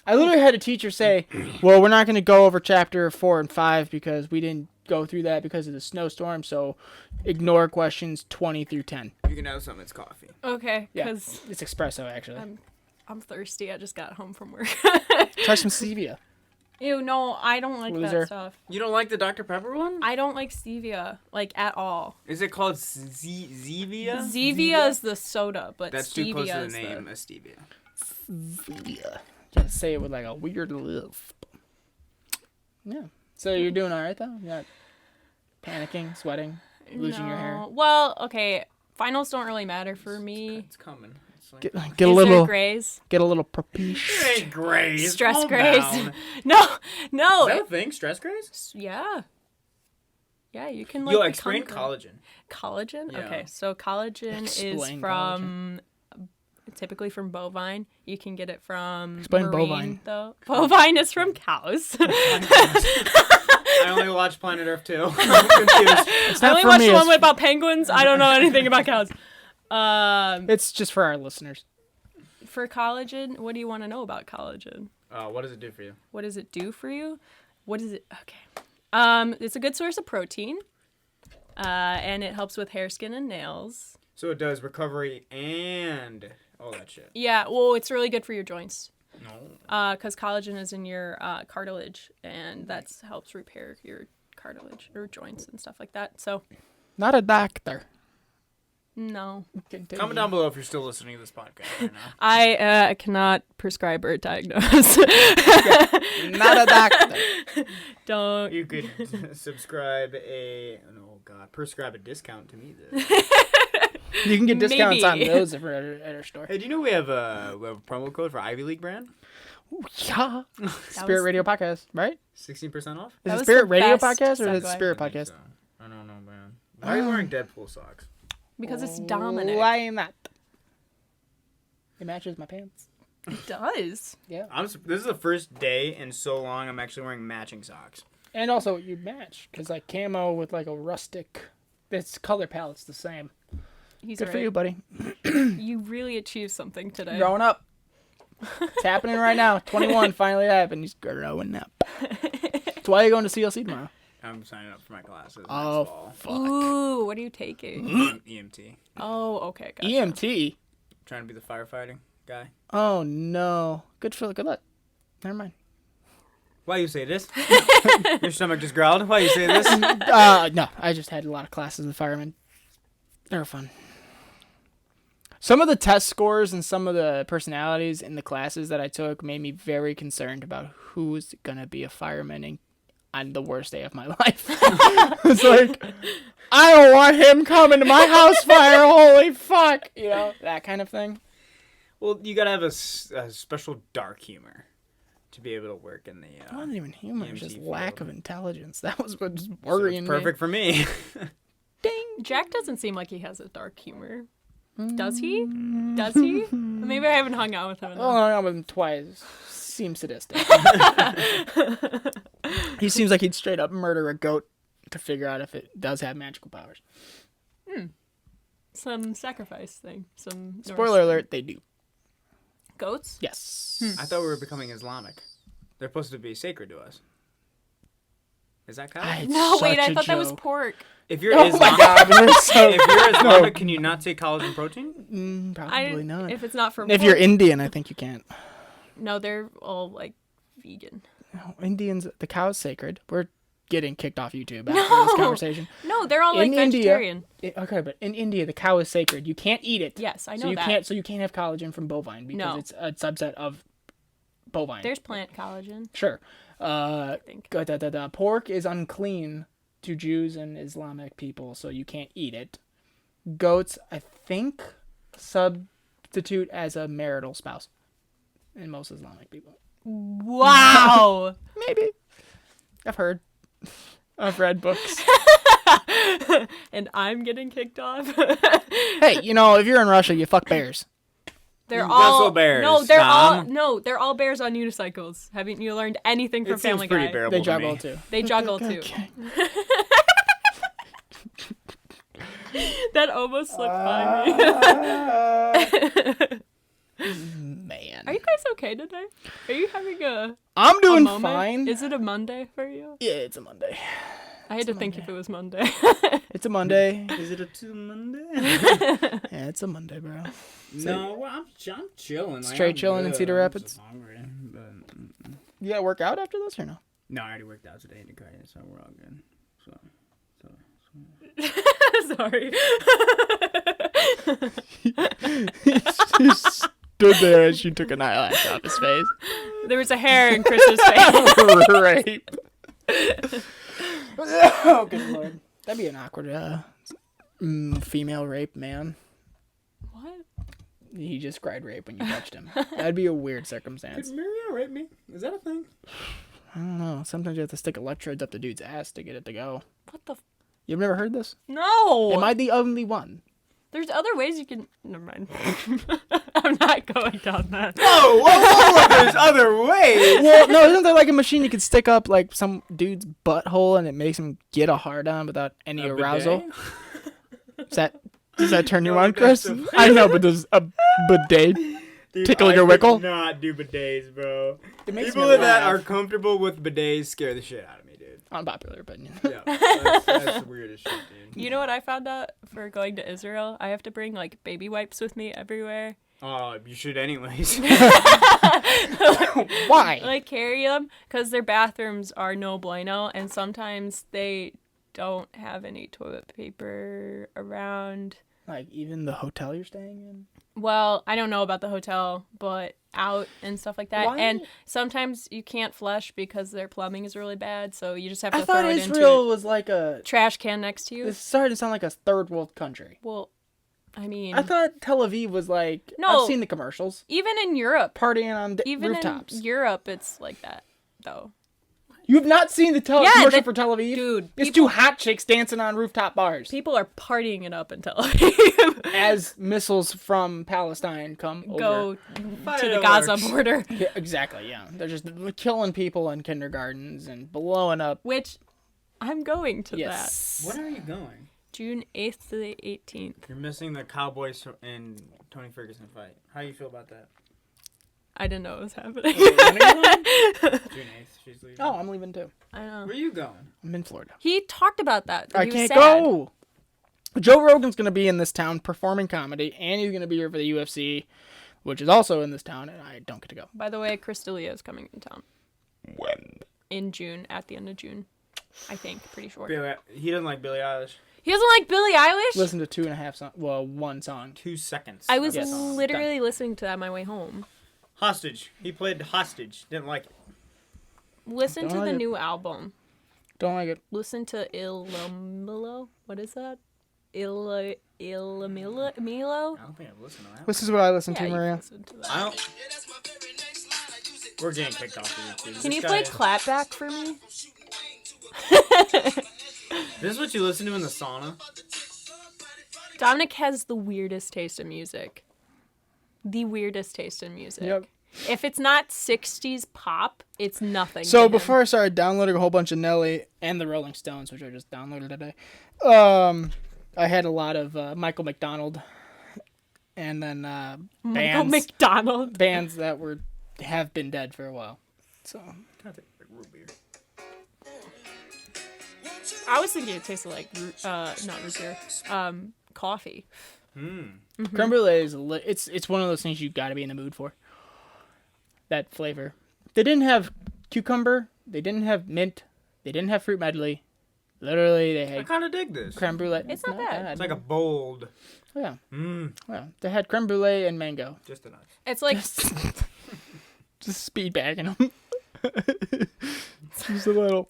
I literally had a teacher say, well, we're not going to go over chapter 4 and 5 because we didn't go through that because of the snowstorm, so ignore questions 20 through 10. You can have some. It's coffee. Okay, Yeah, because it's espresso, actually. I'm thirsty. I just got home from work. Try some stevia. Ew, no, I don't like Loser. that stuff. You don't like the Dr. Pepper one? I don't like stevia, like, at all. Is it called Zevia? Zevia is the soda, but That's stevia too close to is the name. Stevia. Stevia. You gotta say it with like a weird lisp. Yeah. So you're doing all right, though? You're not panicking, sweating, losing your hair? No. Well, okay, finals don't really matter for me. It's coming. It's like, Get a Is there little, grays? get a little propiche. it ain't grays. Stress Calm grays. down. No. Is that a thing? Stress grays? Yeah. Yeah, you can Yo, become explain good. collagen. Collagen? Yeah. Okay, so collagen is Explain from typically from bovine. You can get it from Explain marine, bovine. though. Bovine is from cows. I only watch Planet Earth 2. I'm confused. It's I not only for watched me. the one It's, about penguins. I don't know anything about cows. it's just for our listeners. For collagen, what do you want to know about collagen? What does it do for you? What does it do for you? What is it? Okay. It's a good source of protein, and it helps with hair, skin, and nails. So it does recovery and all that shit. Yeah, well, it's really good for your joints. No. Because collagen is in your cartilage, and that helps repair your cartilage or joints and stuff like that. So, Not a doctor. no. Continue. Comment down below if you're still listening to this podcast right now. I cannot prescribe or diagnose. Not a doctor. Don't. You could prescribe a discount to me then. You can get discounts on Maybe. those at our store. Hey, do you know we have a promo code for Ivy League brand? Yeah. Spirit was- Radio Podcast, right? 16% off? Is That it was Spirit the Radio best Podcast or is it segue. Spirit I think Podcast? so. I don't know, man. Why are you wearing Deadpool socks? Because it's Dominic. Why not? It matches my pants. It does. Yeah. This is the first day in so long I'm actually wearing matching socks. And also you match because like camo with like a rustic. Its color palette's the same. He's Good right. for you, buddy. You really achieved something today. Growing up. It's happening right now. 21 finally happened. He's growing up. That's why you're going to CLC tomorrow. I'm signing up for my classes next Oh, fall. fuck. Ooh, what are you taking? EMT. Oh, okay. Gotcha. EMT? Trying to be the firefighting guy. Oh, no. Good luck. Never mind. Why you say this? Your stomach just growled. Why you say this? No. I just had a lot of classes with firemen. They were fun. Some of the test scores and some of the personalities in the classes that I took made me very concerned about who's going to be a fireman on the worst day of my life. It's like, I don't want him coming to my house fire. Holy fuck. You know, that kind of thing. Well, you gotta have a special dark humor to be able to work in the. It wasn't even humor. It was just EMT lack field. of intelligence. That was what was So worrying it's perfect for me. Ding. Jack doesn't seem like he has a dark humor. Does he? Does he? Maybe I haven't hung out with him enough. Oh, I hung out with him twice. Seems sadistic. He seems like he'd straight up murder a goat to figure out if it does have magical powers. Some sacrifice thing. Some Norse Spoiler alert, they do. Goats? Yes. I thought we were becoming Islamic. They're supposed to be sacred to us. Is that kind of? No, wait, I Such a thought that was joke. pork. If you're Oh my god, you're so... if you're Islamic, can you not take collagen protein? Probably not. If it's not from If pork. you're Indian, I think you can't. No, they're all like vegan. No, Indians, the cow's sacred. We're getting kicked off YouTube after this conversation. No, they're all like In India- vegetarian. Okay, but in India, the cow is sacred. You can't eat it. Yes, I know so you that. can't. So you can't have collagen from bovine because No. it's a subset of bovine. There's plant collagen. Sure. think. Pork is unclean to Jews and Islamic people, so you can't eat it. Goats, I think, substitute as a marital spouse in most Islamic people. Wow. Maybe. I've heard. I've read books. And I'm getting kicked off. Hey, you know, if you're in Russia, you fuck bears. They're You all wrestle bears, No, they're all Tom. they're all bears on unicycles. Haven't you learned anything from It seems Family pretty Guy? bearable They to juggle me. too. They juggle too. Okay. That almost slipped by me. Man. Are you guys okay today? Are you having I'm a doing moment? fine. Is it a Monday for you? Yeah, it's a Monday. I had to think if it was Monday. It's a Monday. Is it a Monday? Yeah, it's a Monday, bro. No, well, I'm chilling. Straight I'm chilling in good. Cedar I'm Rapids? just hungry, but You gotta work out after this or no? no, I already worked out today in the car, so we're all good. So. Sorry. He stood there as she took an eyelash off his face. There was a hair in Chris's face. Rape. Oh, good lord. That'd be an awkward female rape, man. What? He just cried rape when you touched him. That'd be a weird circumstance. Did Maria rape me? Is that a thing? I don't know. Sometimes you have to stick electrodes up the dude's ass to get it to go. What the You've never heard this? No. Am I the only one? There's other ways you can. Never mind. I'm not going down that. Whoa, there's other ways. Well, no, isn't there like a machine you could stick up like some dude's butthole and it makes him get a hard on without any A arousal? bidet? Does that turn you No, on, that's Chris? the- I know, but does a bidet Dude, tickle I your could wickle? not do bidets, bro. It makes People me that laugh. are comfortable with bidets scare the shit out of me, dude. Unpopular opinion. Yeah, that's the weirdest shit, dude. You know what I found out for going to Israel? I have to bring like baby wipes with me everywhere. Oh, you should anyways. Why? Like carry them because their bathrooms are no bueno, and sometimes they don't have any toilet paper around. Like even the hotel you're staying in? Well, I don't know about the hotel, but out and stuff like that. Why? And sometimes you can't flush because their plumbing is really bad, so you just have to I thought throw it Israel into was like a. a trash can next to you. It's starting to sound like a third world country. Well, I mean, I thought Tel Aviv was like. No. I've seen the commercials. even in Europe, Partying on even rooftops. in Europe, it's like that, though. You've not seen the Yeah, commercial the- for Tel Aviv? Dude, It's people- two hot chicks dancing on rooftop bars People are partying it up in Tel Aviv. as missiles from Palestine come over. Go Fireworks. to the Gaza border, Yeah, exactly, yeah. They're just killing people in kindergartens and blowing up. which I'm going to Yes. When are you going? June 8th to the 18th. You're missing the Cowboys and Tony Ferguson fight. How do you feel about that? I didn't know it was happening. June 8th, she's leaving. Oh, I'm leaving too. I know. Where are you going? I'm in Florida. He talked about that. I He was can't sad. go. Joe Rogan's going to be in this town performing comedy, and he's going to be here for the UFC, which is also in this town, and I don't get to go. By the way, Chris D'Elia is coming in town When? in June, at the end of June. I think, pretty sure. He doesn't like Billie Eilish. He doesn't like Billie Eilish? Listen to 2.5 songs. Well, one song. 2 seconds. I was Yes. literally listening to that on my way home. Hostage. He played Hostage. Didn't like it. Listen Don't to like the it. new album. Don't like it. Listen to Illamilo. What is that? Illamilo? I don't think I've listened to that. This is what I listen Yeah, to, you can Maria. listen to that. I don't. We're getting kicked off of YouTube. Can you This play guy- Clapback for me? This is what you listen to in the sauna? Dominic has the weirdest taste in music. The weirdest taste in music. Yep. If it's not 60s pop, it's nothing. to So him. before I started downloading a whole bunch of Nelly and the Rolling Stones, which I just downloaded today, I had a lot of Michael McDonald, and then Michael bands McDonald. bands that have been dead for a while. So Root beer. I was thinking it tasted like not root beer, coffee. creme brulee is it's one of those things you got to be in the mood for. That flavor. They didn't have cucumber. They didn't have mint. They didn't have fruit medley. Literally, they I had kind of dig this. creme brulee. It's not bad. It's like a bold. Yeah. Mmm. Yeah. They had creme brulee and mango. Just a nice. It's like Just speed bagging them. Just a little.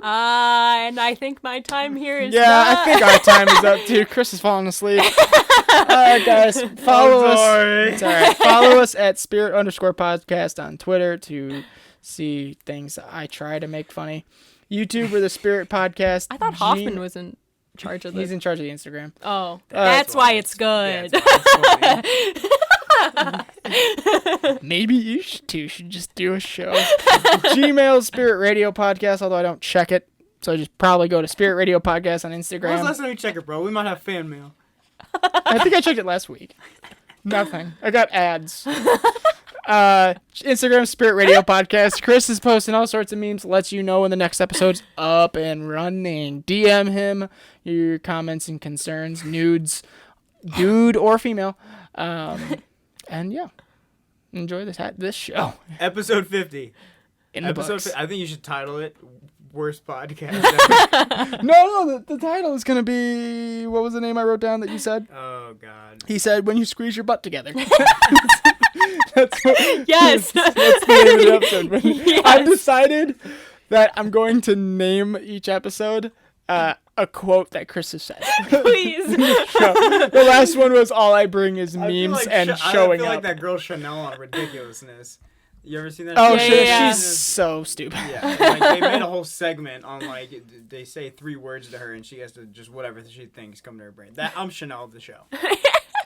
and I think my time here is Yeah, up. I think our time is up too. Chris is falling asleep. Alright, guys, follow I'm us. sorry. It's alright. Follow us at Spirit_podcast on Twitter to see things that I try to make funny. YouTube or the Spirit Podcast. I thought Hoffman was in charge of He's this. in charge of the Instagram. Oh, that's why it's good. Maybe you should just do a show. Gmail Spirit Radio Podcast, although I don't check it. So just probably go to Spirit Radio Podcast on When was Instagram. the last time you check it, bro? We might have fan mail. I think I checked it last week. Nothing. I got ads. Instagram Spirit Radio Podcast. Chris is posting all sorts of memes. Lets you know when the next episode's up and running. DM him your comments and concerns, nudes, dude or female. And yeah, enjoy this show. Episode 50. In the books. I think you should title it "Worst Podcast." Ever. No, the title is gonna be, what was the name I wrote down that you said? Oh God. He said, when you squeeze your butt together. That's what, Yes. that's the name of the episode. But Yes. I've decided that I'm going to name each episode a quote that Chris has said. Please. The last one was, all I bring is I feel memes like and I showing feel up. like that girl Chanel on Ridiculousness. You ever seen that? Oh, Yeah, shit, yeah. she's so stupid. Yeah, like they made a whole segment on like they say 3 words to her and she has to just whatever she thinks come to her brain. I'm Chanel of the show.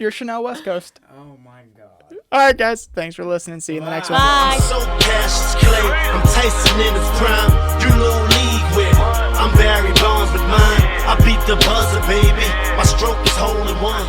You're Chanel West Coast. Oh my god. All right, guys. Thanks for listening. See you in the next one. Bye. So Cassius Clay, I'm Tyson in his prime. You little league with I'm Barry Bonds with mine. I beat the buzzer, baby. My stroke is hole in one.